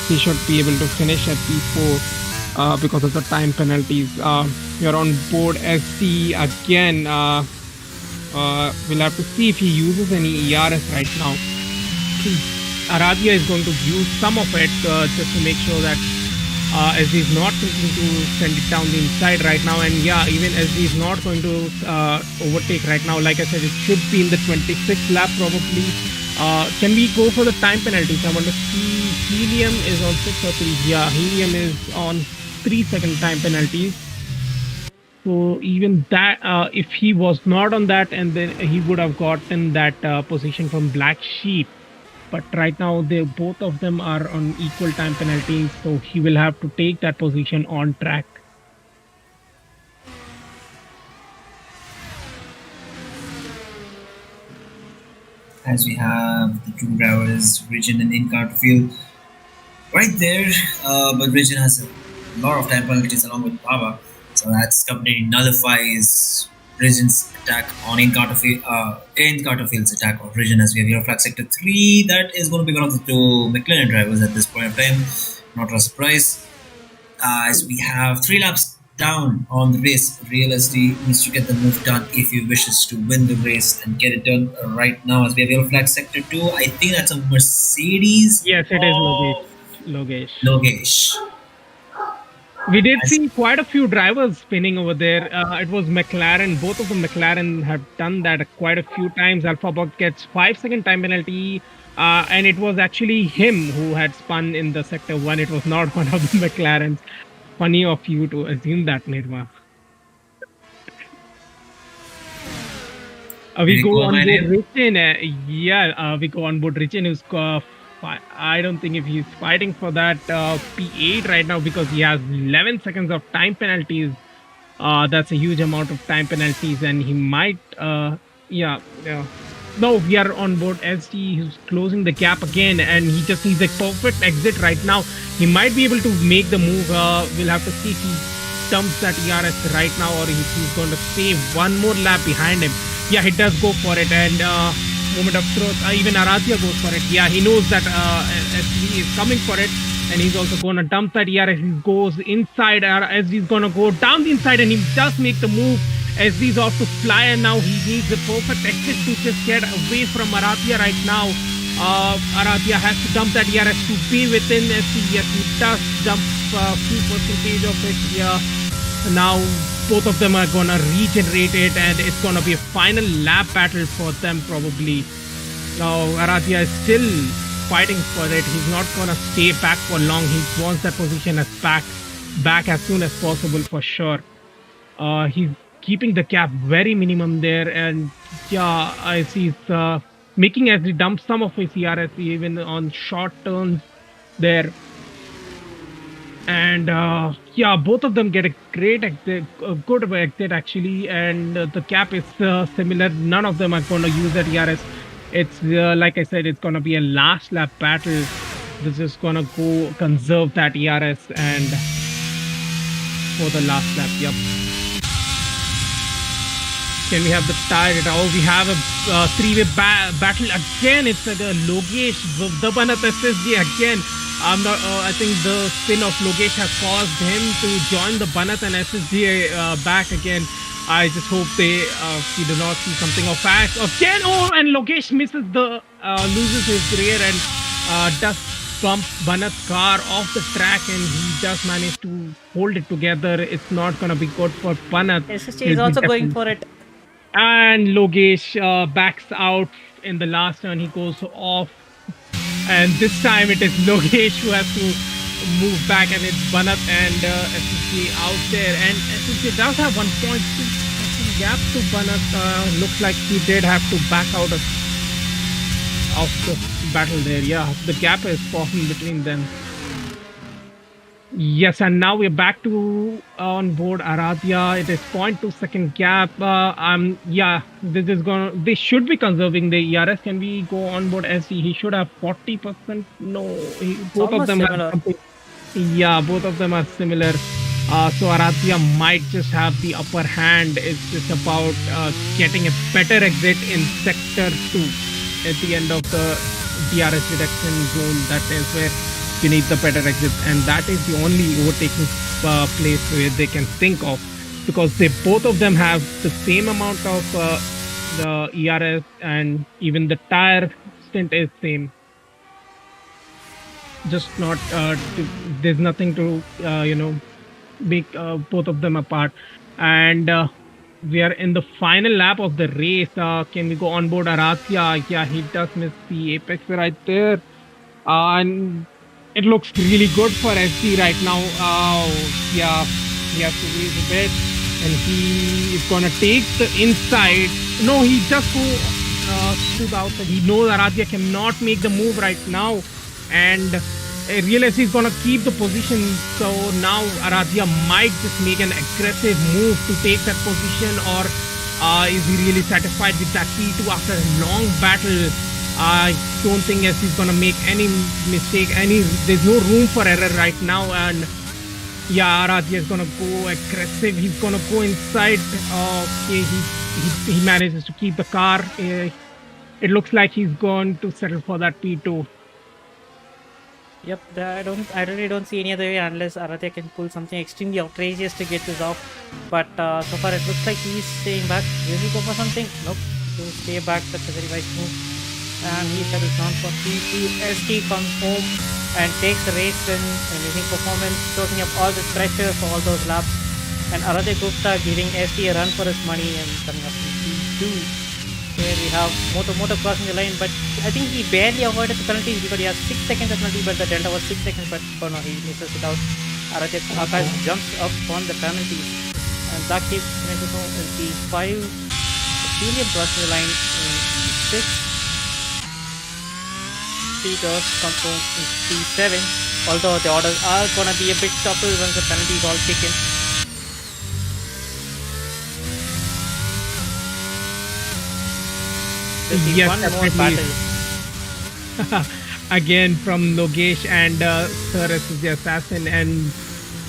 he should be able to finish at P4 because of the time penalties. You're on board SD again. We'll have to see if he uses any ERS right now. Aradhya is going to use some of it just to make sure that SD is not thinking to send it down the inside right now, and yeah, even SD is not going to overtake right now. Like I said, it should be in the 26th lap probably. Can we go for the time penalties? I want to see. Helium is on 6 or 3. Yeah, Helium is on 3-second time penalties. So even that, if he was not on that, and then he would have gotten that position from Black Sheep. But right now, they both of them are on equal time penalties, so he will have to take that position on track. As we have the two drivers, Region and in-car field, right there. But Region has a lot of time penalties along with Baba, so that's completely nullifies Region's attack on in-Carterfield's attack of Region, as we have Hero Flag Sector 3. That is going to be one of the two McLaren drivers at this point of time. Not a surprise. As we have 3 laps down on the race, Real SD needs to get the move done if he wishes to win the race and get it done right now. As we have Yellow Flag Sector 2, I think that's a Mercedes. Yes, it is Logesh. Logesh. We did see quite a few drivers spinning over there. It was McLaren. Both of the McLaren have done that quite a few times. AlphaBot gets 5-second time penalty. And it was actually him who had spun in the Sector 1. It was not one of the McLarens. Funny of you to assume that, Nirma. We go on board Richin. We go on board Richin, who's I don't think if he's fighting for that P8 right now, because he has 11 seconds of time penalties. That's a huge amount of time penalties, and he might, No, we are on board SD, who's closing the gap again, and he just needs a perfect exit right now. He might be able to make the move. We'll have to see if he dumps that ERS right now, or if he's going to save one more lap behind him. Yeah, he does go for it, and moment of truth, even Aradia goes for it. Yeah, he knows that SD is coming for it, and he's also going to dump that ERS. He goes inside, SD is going to go down the inside, and he does make the move. SD is off to fly, and now he needs the perfect exit to just get away from Aradia right now. Aradia has to dump that ERS to be within SD. Yes, he does dump a few percentage of it here. Now both of them are gonna regenerate it, and it's gonna be a final lap battle for them probably. Now Aradia is still fighting for it. He's not gonna stay back for long. He wants that position as back as soon as possible for sure. He's keeping the gap very minimum there, and yeah, I see he's making as he dumps some of his ERS even on short turns there. And yeah, both of them get a great exit, a good exit actually, and the gap is similar. None of them are going to use that ERS. It's like I said, it's going to be a last lap battle. This is going to go conserve that ERS and for the last lap. Yep. Can we have the tire? Oh, we have a three-way battle again. It's the Logesh, the Banat SSG again. I think the spin of Logesh has caused him to join the Banat and SSG back again. I just hope we do not see something of facts again. Oh, and Logesh misses loses his rear and does bump Banat's car off the track, and he does manage to hold it together. It's not gonna be good for Banat. SSG is also going for it. And Logesh backs out in the last turn. He goes off, and this time it is Logesh who has to move back, and it's Banat and SSG out there. And SSG does have 1.2 second gap to Banat. Looks like he did have to back out of the battle there. Yeah, the gap is forming between them. Yes, and now we're back to on board Aradia. It is 0.2 second gap. Yeah, they should be conserving the ERS. Can we go on board SD? He should have 40%. No, both of them are something. Yeah, both of them are similar. So Aradia might just have the upper hand. It's just about getting a better exit in sector 2 at the end of the DRS reduction zone. That is where you need the better exit, and that is the only overtaking place where they can think of, because both of them have the same amount of the ERS, and even the tire stint is same, just not There's nothing to make both of them apart. And we are in the final lap of the race. Can we go on board Arazia? Yeah, he does miss the apex right there. And it looks really good for SD right now. Yeah, he has to raise a bit. And he is going to take the inside. No, he just go to the outside. He knows Arazia cannot make the move right now. And realizes he's going to keep the position. So now Arazia might just make an aggressive move to take that position, or is he really satisfied with that P2 after a long battle? I don't think he's going to make any mistake. There's no room for error right now. And yeah, Arazia is going to go aggressive. He's going to go inside. Okay, he manages to keep the car. It looks like he's going to settle for that P2. Yep, I really don't see any other way unless Arazia can pull something extremely outrageous to get this off. But so far it looks like he's staying back. Will he go for something? Nope. He'll stay back. That's a very wise move. And he settles down for P2. ST comes home and takes the race in. Amazing performance, soaking up all this pressure for all those laps. And Aradhya Gupta giving ST a run for his money and coming up to P2. Here we have Moto crossing the line, but I think he barely avoided the penalties because he has 6 seconds of penalty, but the delta was 6 seconds, but oh no, he misses it out. Akash jumps up on the penalties, and that keeps finishes home in P5. Helium crossing the line in P6. Peters comes home in P7, although the orders are going to be a bit shuffled once the penalties all kick in. Yes, one more battle. Again from Logesh and Sir is the assassin, and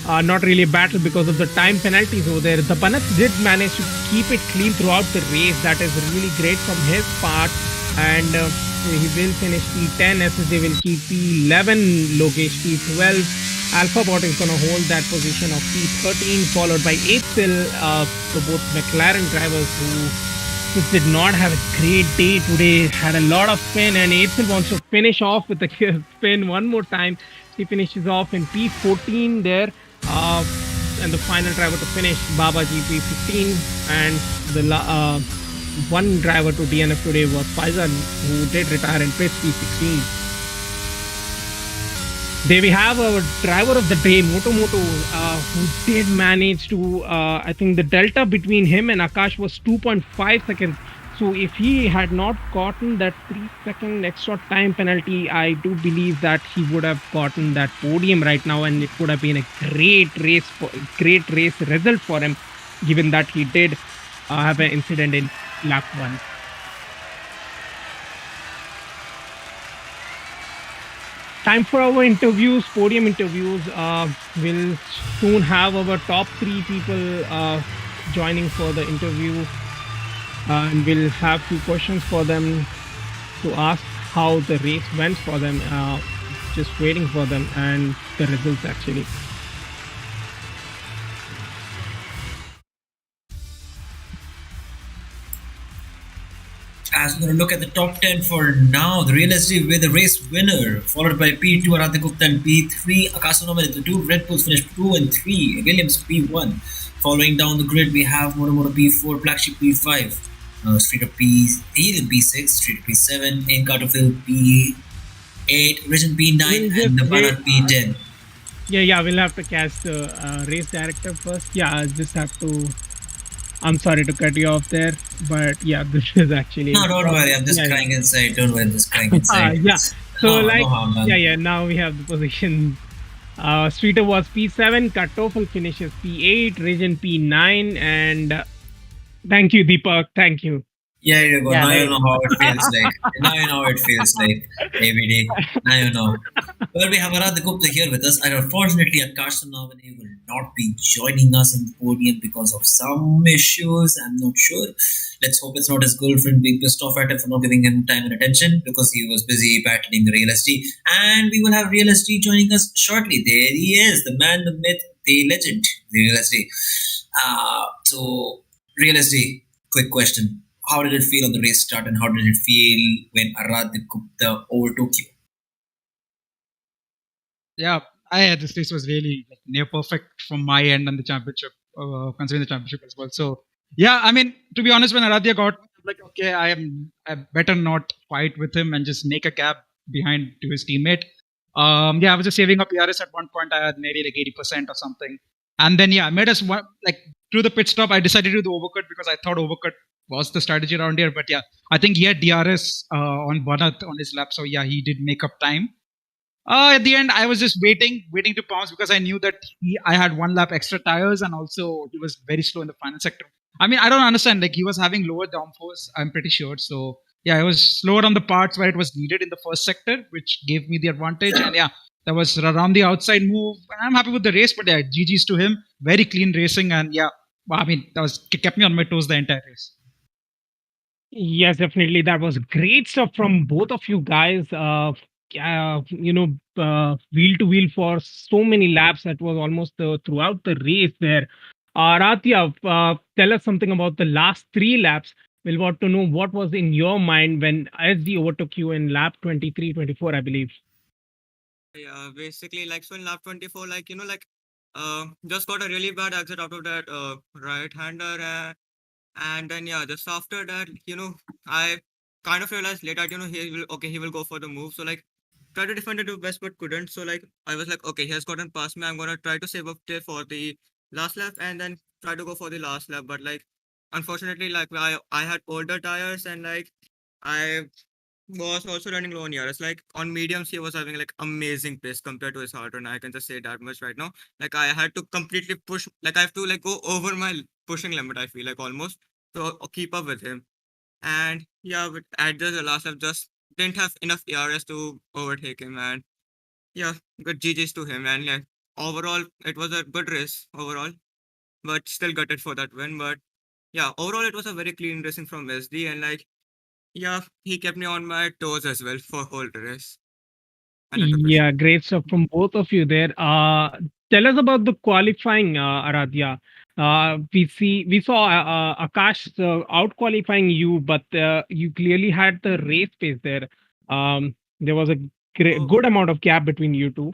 not really a battle because of the time penalties over there. The Banats did manage to keep it clean throughout the race. That is really great from his part, and he will finish P10. SSJ will keep P11, Logesh P12. Alphabot is going to hold that position of P13, followed by April, the both McLaren drivers who just did not have a great day today, had a lot of spin, and April wants to finish off with the spin one more time. He finishes off in P14 there, and the final driver to finish, Babaji P15, and the one driver to DNF today was Faizan, who did retire in pits P16. There we have our driver of the day, Moto, who did manage to, I think the delta between him and Akash was 2.5 seconds. So if he had not gotten that 3-second extra time penalty, I do believe that he would have gotten that podium right now, and it would have been a great race result for him, given that he did have an incident in lap 1. Time for our interviews, podium interviews. We'll soon have our top 3 people joining for the interview. And we'll have 2 questions for them to ask how the race went for them. Just waiting for them and the results actually. As we're going to look at the top 10 for now, the Real SD with the race winner, followed by P2 Aradhya Gupta and P3 Akash Tummala the 2, Red Bulls finished 2 and 3, Williams P1. Following down the grid, we have Moto P4, Black Sheep P5, Streeter Helium P6, Streeter P7, Encartophil P8, Region P9, and the Banat P10. Yeah, we'll have to catch the race director first. Yeah, I just have to. I'm sorry to cut you off there, but yeah, this is actually. No, don't worry. I'm just crying inside. Don't worry, I'm just crying inside. Yeah. So now we have the position. Streeter was P7, Kartoffel finishes P8, Region P9, and thank you, Deepak. Thank you. Yeah, you go. Now you know how it feels like. Now you know how it feels like every day. Now you know. Well, we have Aradhya Gupta here with us, and unfortunately, Akash Tummala will not be joining us in the podium because of some issues. I'm not sure. Let's hope it's not his girlfriend being pissed off at him for not giving him time and attention because he was busy battling the Real SD. And we will have Real SD joining us shortly. There he is, the man, the myth, the legend, the Real SD. So, Real SD, quick question. How did it feel on the race start, and how did it feel when Aradhya Gupta overtook you? Yeah, this race was really like, near perfect from my end and the championship, considering the championship as well. So yeah, I mean, to be honest, when Aradhya got like, okay, I better not fight with him and just make a gap behind to his teammate. Yeah, I was just saving up ERS at one point. I had nearly like 80% or something, and then I made us like through the pit stop. I decided to do the overcut because I thought overcut was the strategy around here. But yeah, I think he had DRS on Banath on his lap, so yeah, he did make up time. At the end, I was just waiting to pounce because I knew that I had one lap extra tires, and also he was very slow in the final sector. I mean, I don't understand. Like he was having lower downforce, I'm pretty sure. So yeah, I was slower on the parts where it was needed in the first sector, which gave me the advantage. And yeah, that was around the outside move. I'm happy with the race, but yeah, GG's to him. Very clean racing, and yeah, I mean, kept me on my toes the entire race. Yes, definitely. That was great stuff from both of you guys. Wheel to wheel for so many laps. That was almost throughout the race there. Rathia, tell us something about the last 3 laps. We'll want to know what was in your mind when SD overtook you in lap 23, 24, I believe. Yeah, basically, like, so in lap 24, like, just got a really bad exit out of that right-hander. And then, yeah, just after that, I kind of realized later, he will go for the move. So, like, try to defend it to best, but couldn't. So, like, I was like, okay, he has gotten past me. I'm going to try to save up there for the last lap and then try to go for the last lap. But, like, unfortunately, like, I had older tires and, like, I was also running low on ERS. Like, on mediums, he was having, like, amazing pace compared to his hard run. I can just say that much right now. Like, I had to completely push. Like, I have to, like, go over my pushing limit, I feel like, almost to keep up with him. And yeah, but at the last lap, just didn't have enough ERS to overtake him. And yeah, good GG's to him. And yeah, overall, it was a good race overall, but still gutted for that win. But yeah, overall, it was a very clean racing from SD. And like, yeah, he kept me on my toes as well for whole race. Yeah, great stuff from both of you there. Tell us about the qualifying, Aradhya. We saw Akash out qualifying you, but you clearly had the race pace there. There was a good amount of gap between you two.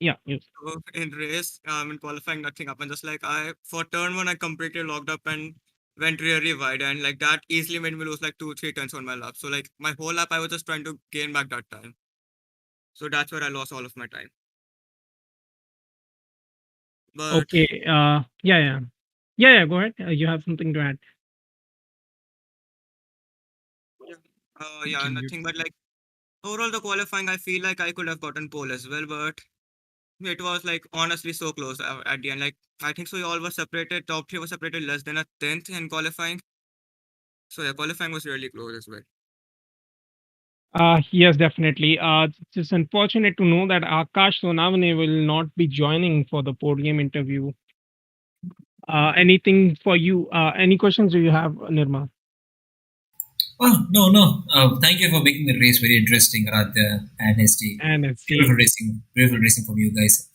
Yeah. Yes. So in race, in qualifying, nothing happened. Just like for turn 1, I completely locked up and went really wide, and like that easily made me lose like 2-3 turns on my lap. So like my whole lap, I was just trying to gain back that time. So that's where I lost all of my time. But okay. Yeah. Go ahead. You have something to add. Yeah, nothing but like overall the qualifying, I feel like I could have gotten pole as well, but it was like honestly so close at the end. Like I think so we all were separated, top 3 was separated less than a 10th in qualifying. So yeah, qualifying was really close as well. Yes, definitely. It's just unfortunate to know that Akash Sonavane will not be joining for the podium interview. Anything for you? Any questions do you have, Nirma? Oh, no. Thank you for making the race very interesting, Radha and SD. Beautiful racing from you guys.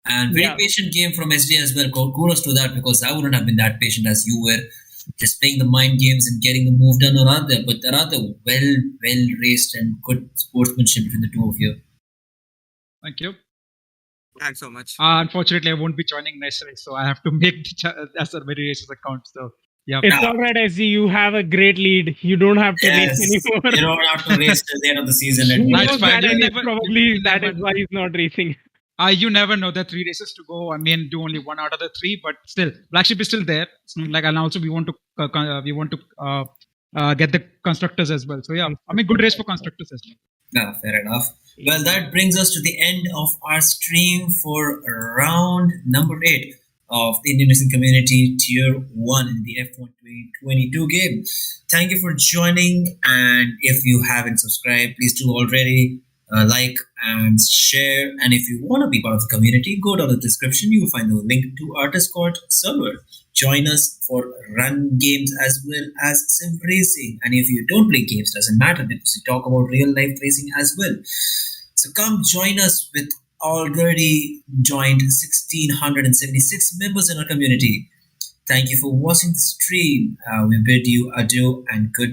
And very patient game from SD as well. Kudos to that, because I wouldn't have been that patient as you were, just playing the mind games and getting the move done on Radha. But Radha, well raced and good sportsmanship between the two of you. Thank you. Thanks so much. Unfortunately, I won't be joining next race, so I have to make as many races account. So yeah, it's all right, SG. You have a great lead. You don't have to race anymore. You don't have to race till the end of the season. That's fine. That is why he's not racing. You never know. There are 3 races to go. I mean, do only 1 out of the 3, but still, Black Sheep is still there. It's not like, and also we want to get the constructors as well. So yeah, I mean, good race for constructors as well. Yeah, fair enough. Well, that brings us to the end of our stream for round number 8 of the Intermission Community Tier 1 in the F1 2022 game. Thank you for joining, and if you haven't subscribed, please do already. Like and share, and if you want to be part of the community, go down the description. You will find the link to our Discord server. Join us for run games as well as sim racing. And if you don't play games, doesn't matter, because we talk about real life racing as well. So come join us. With already joined 1,676 members in our community. Thank you for watching the stream. We bid you adieu and good night.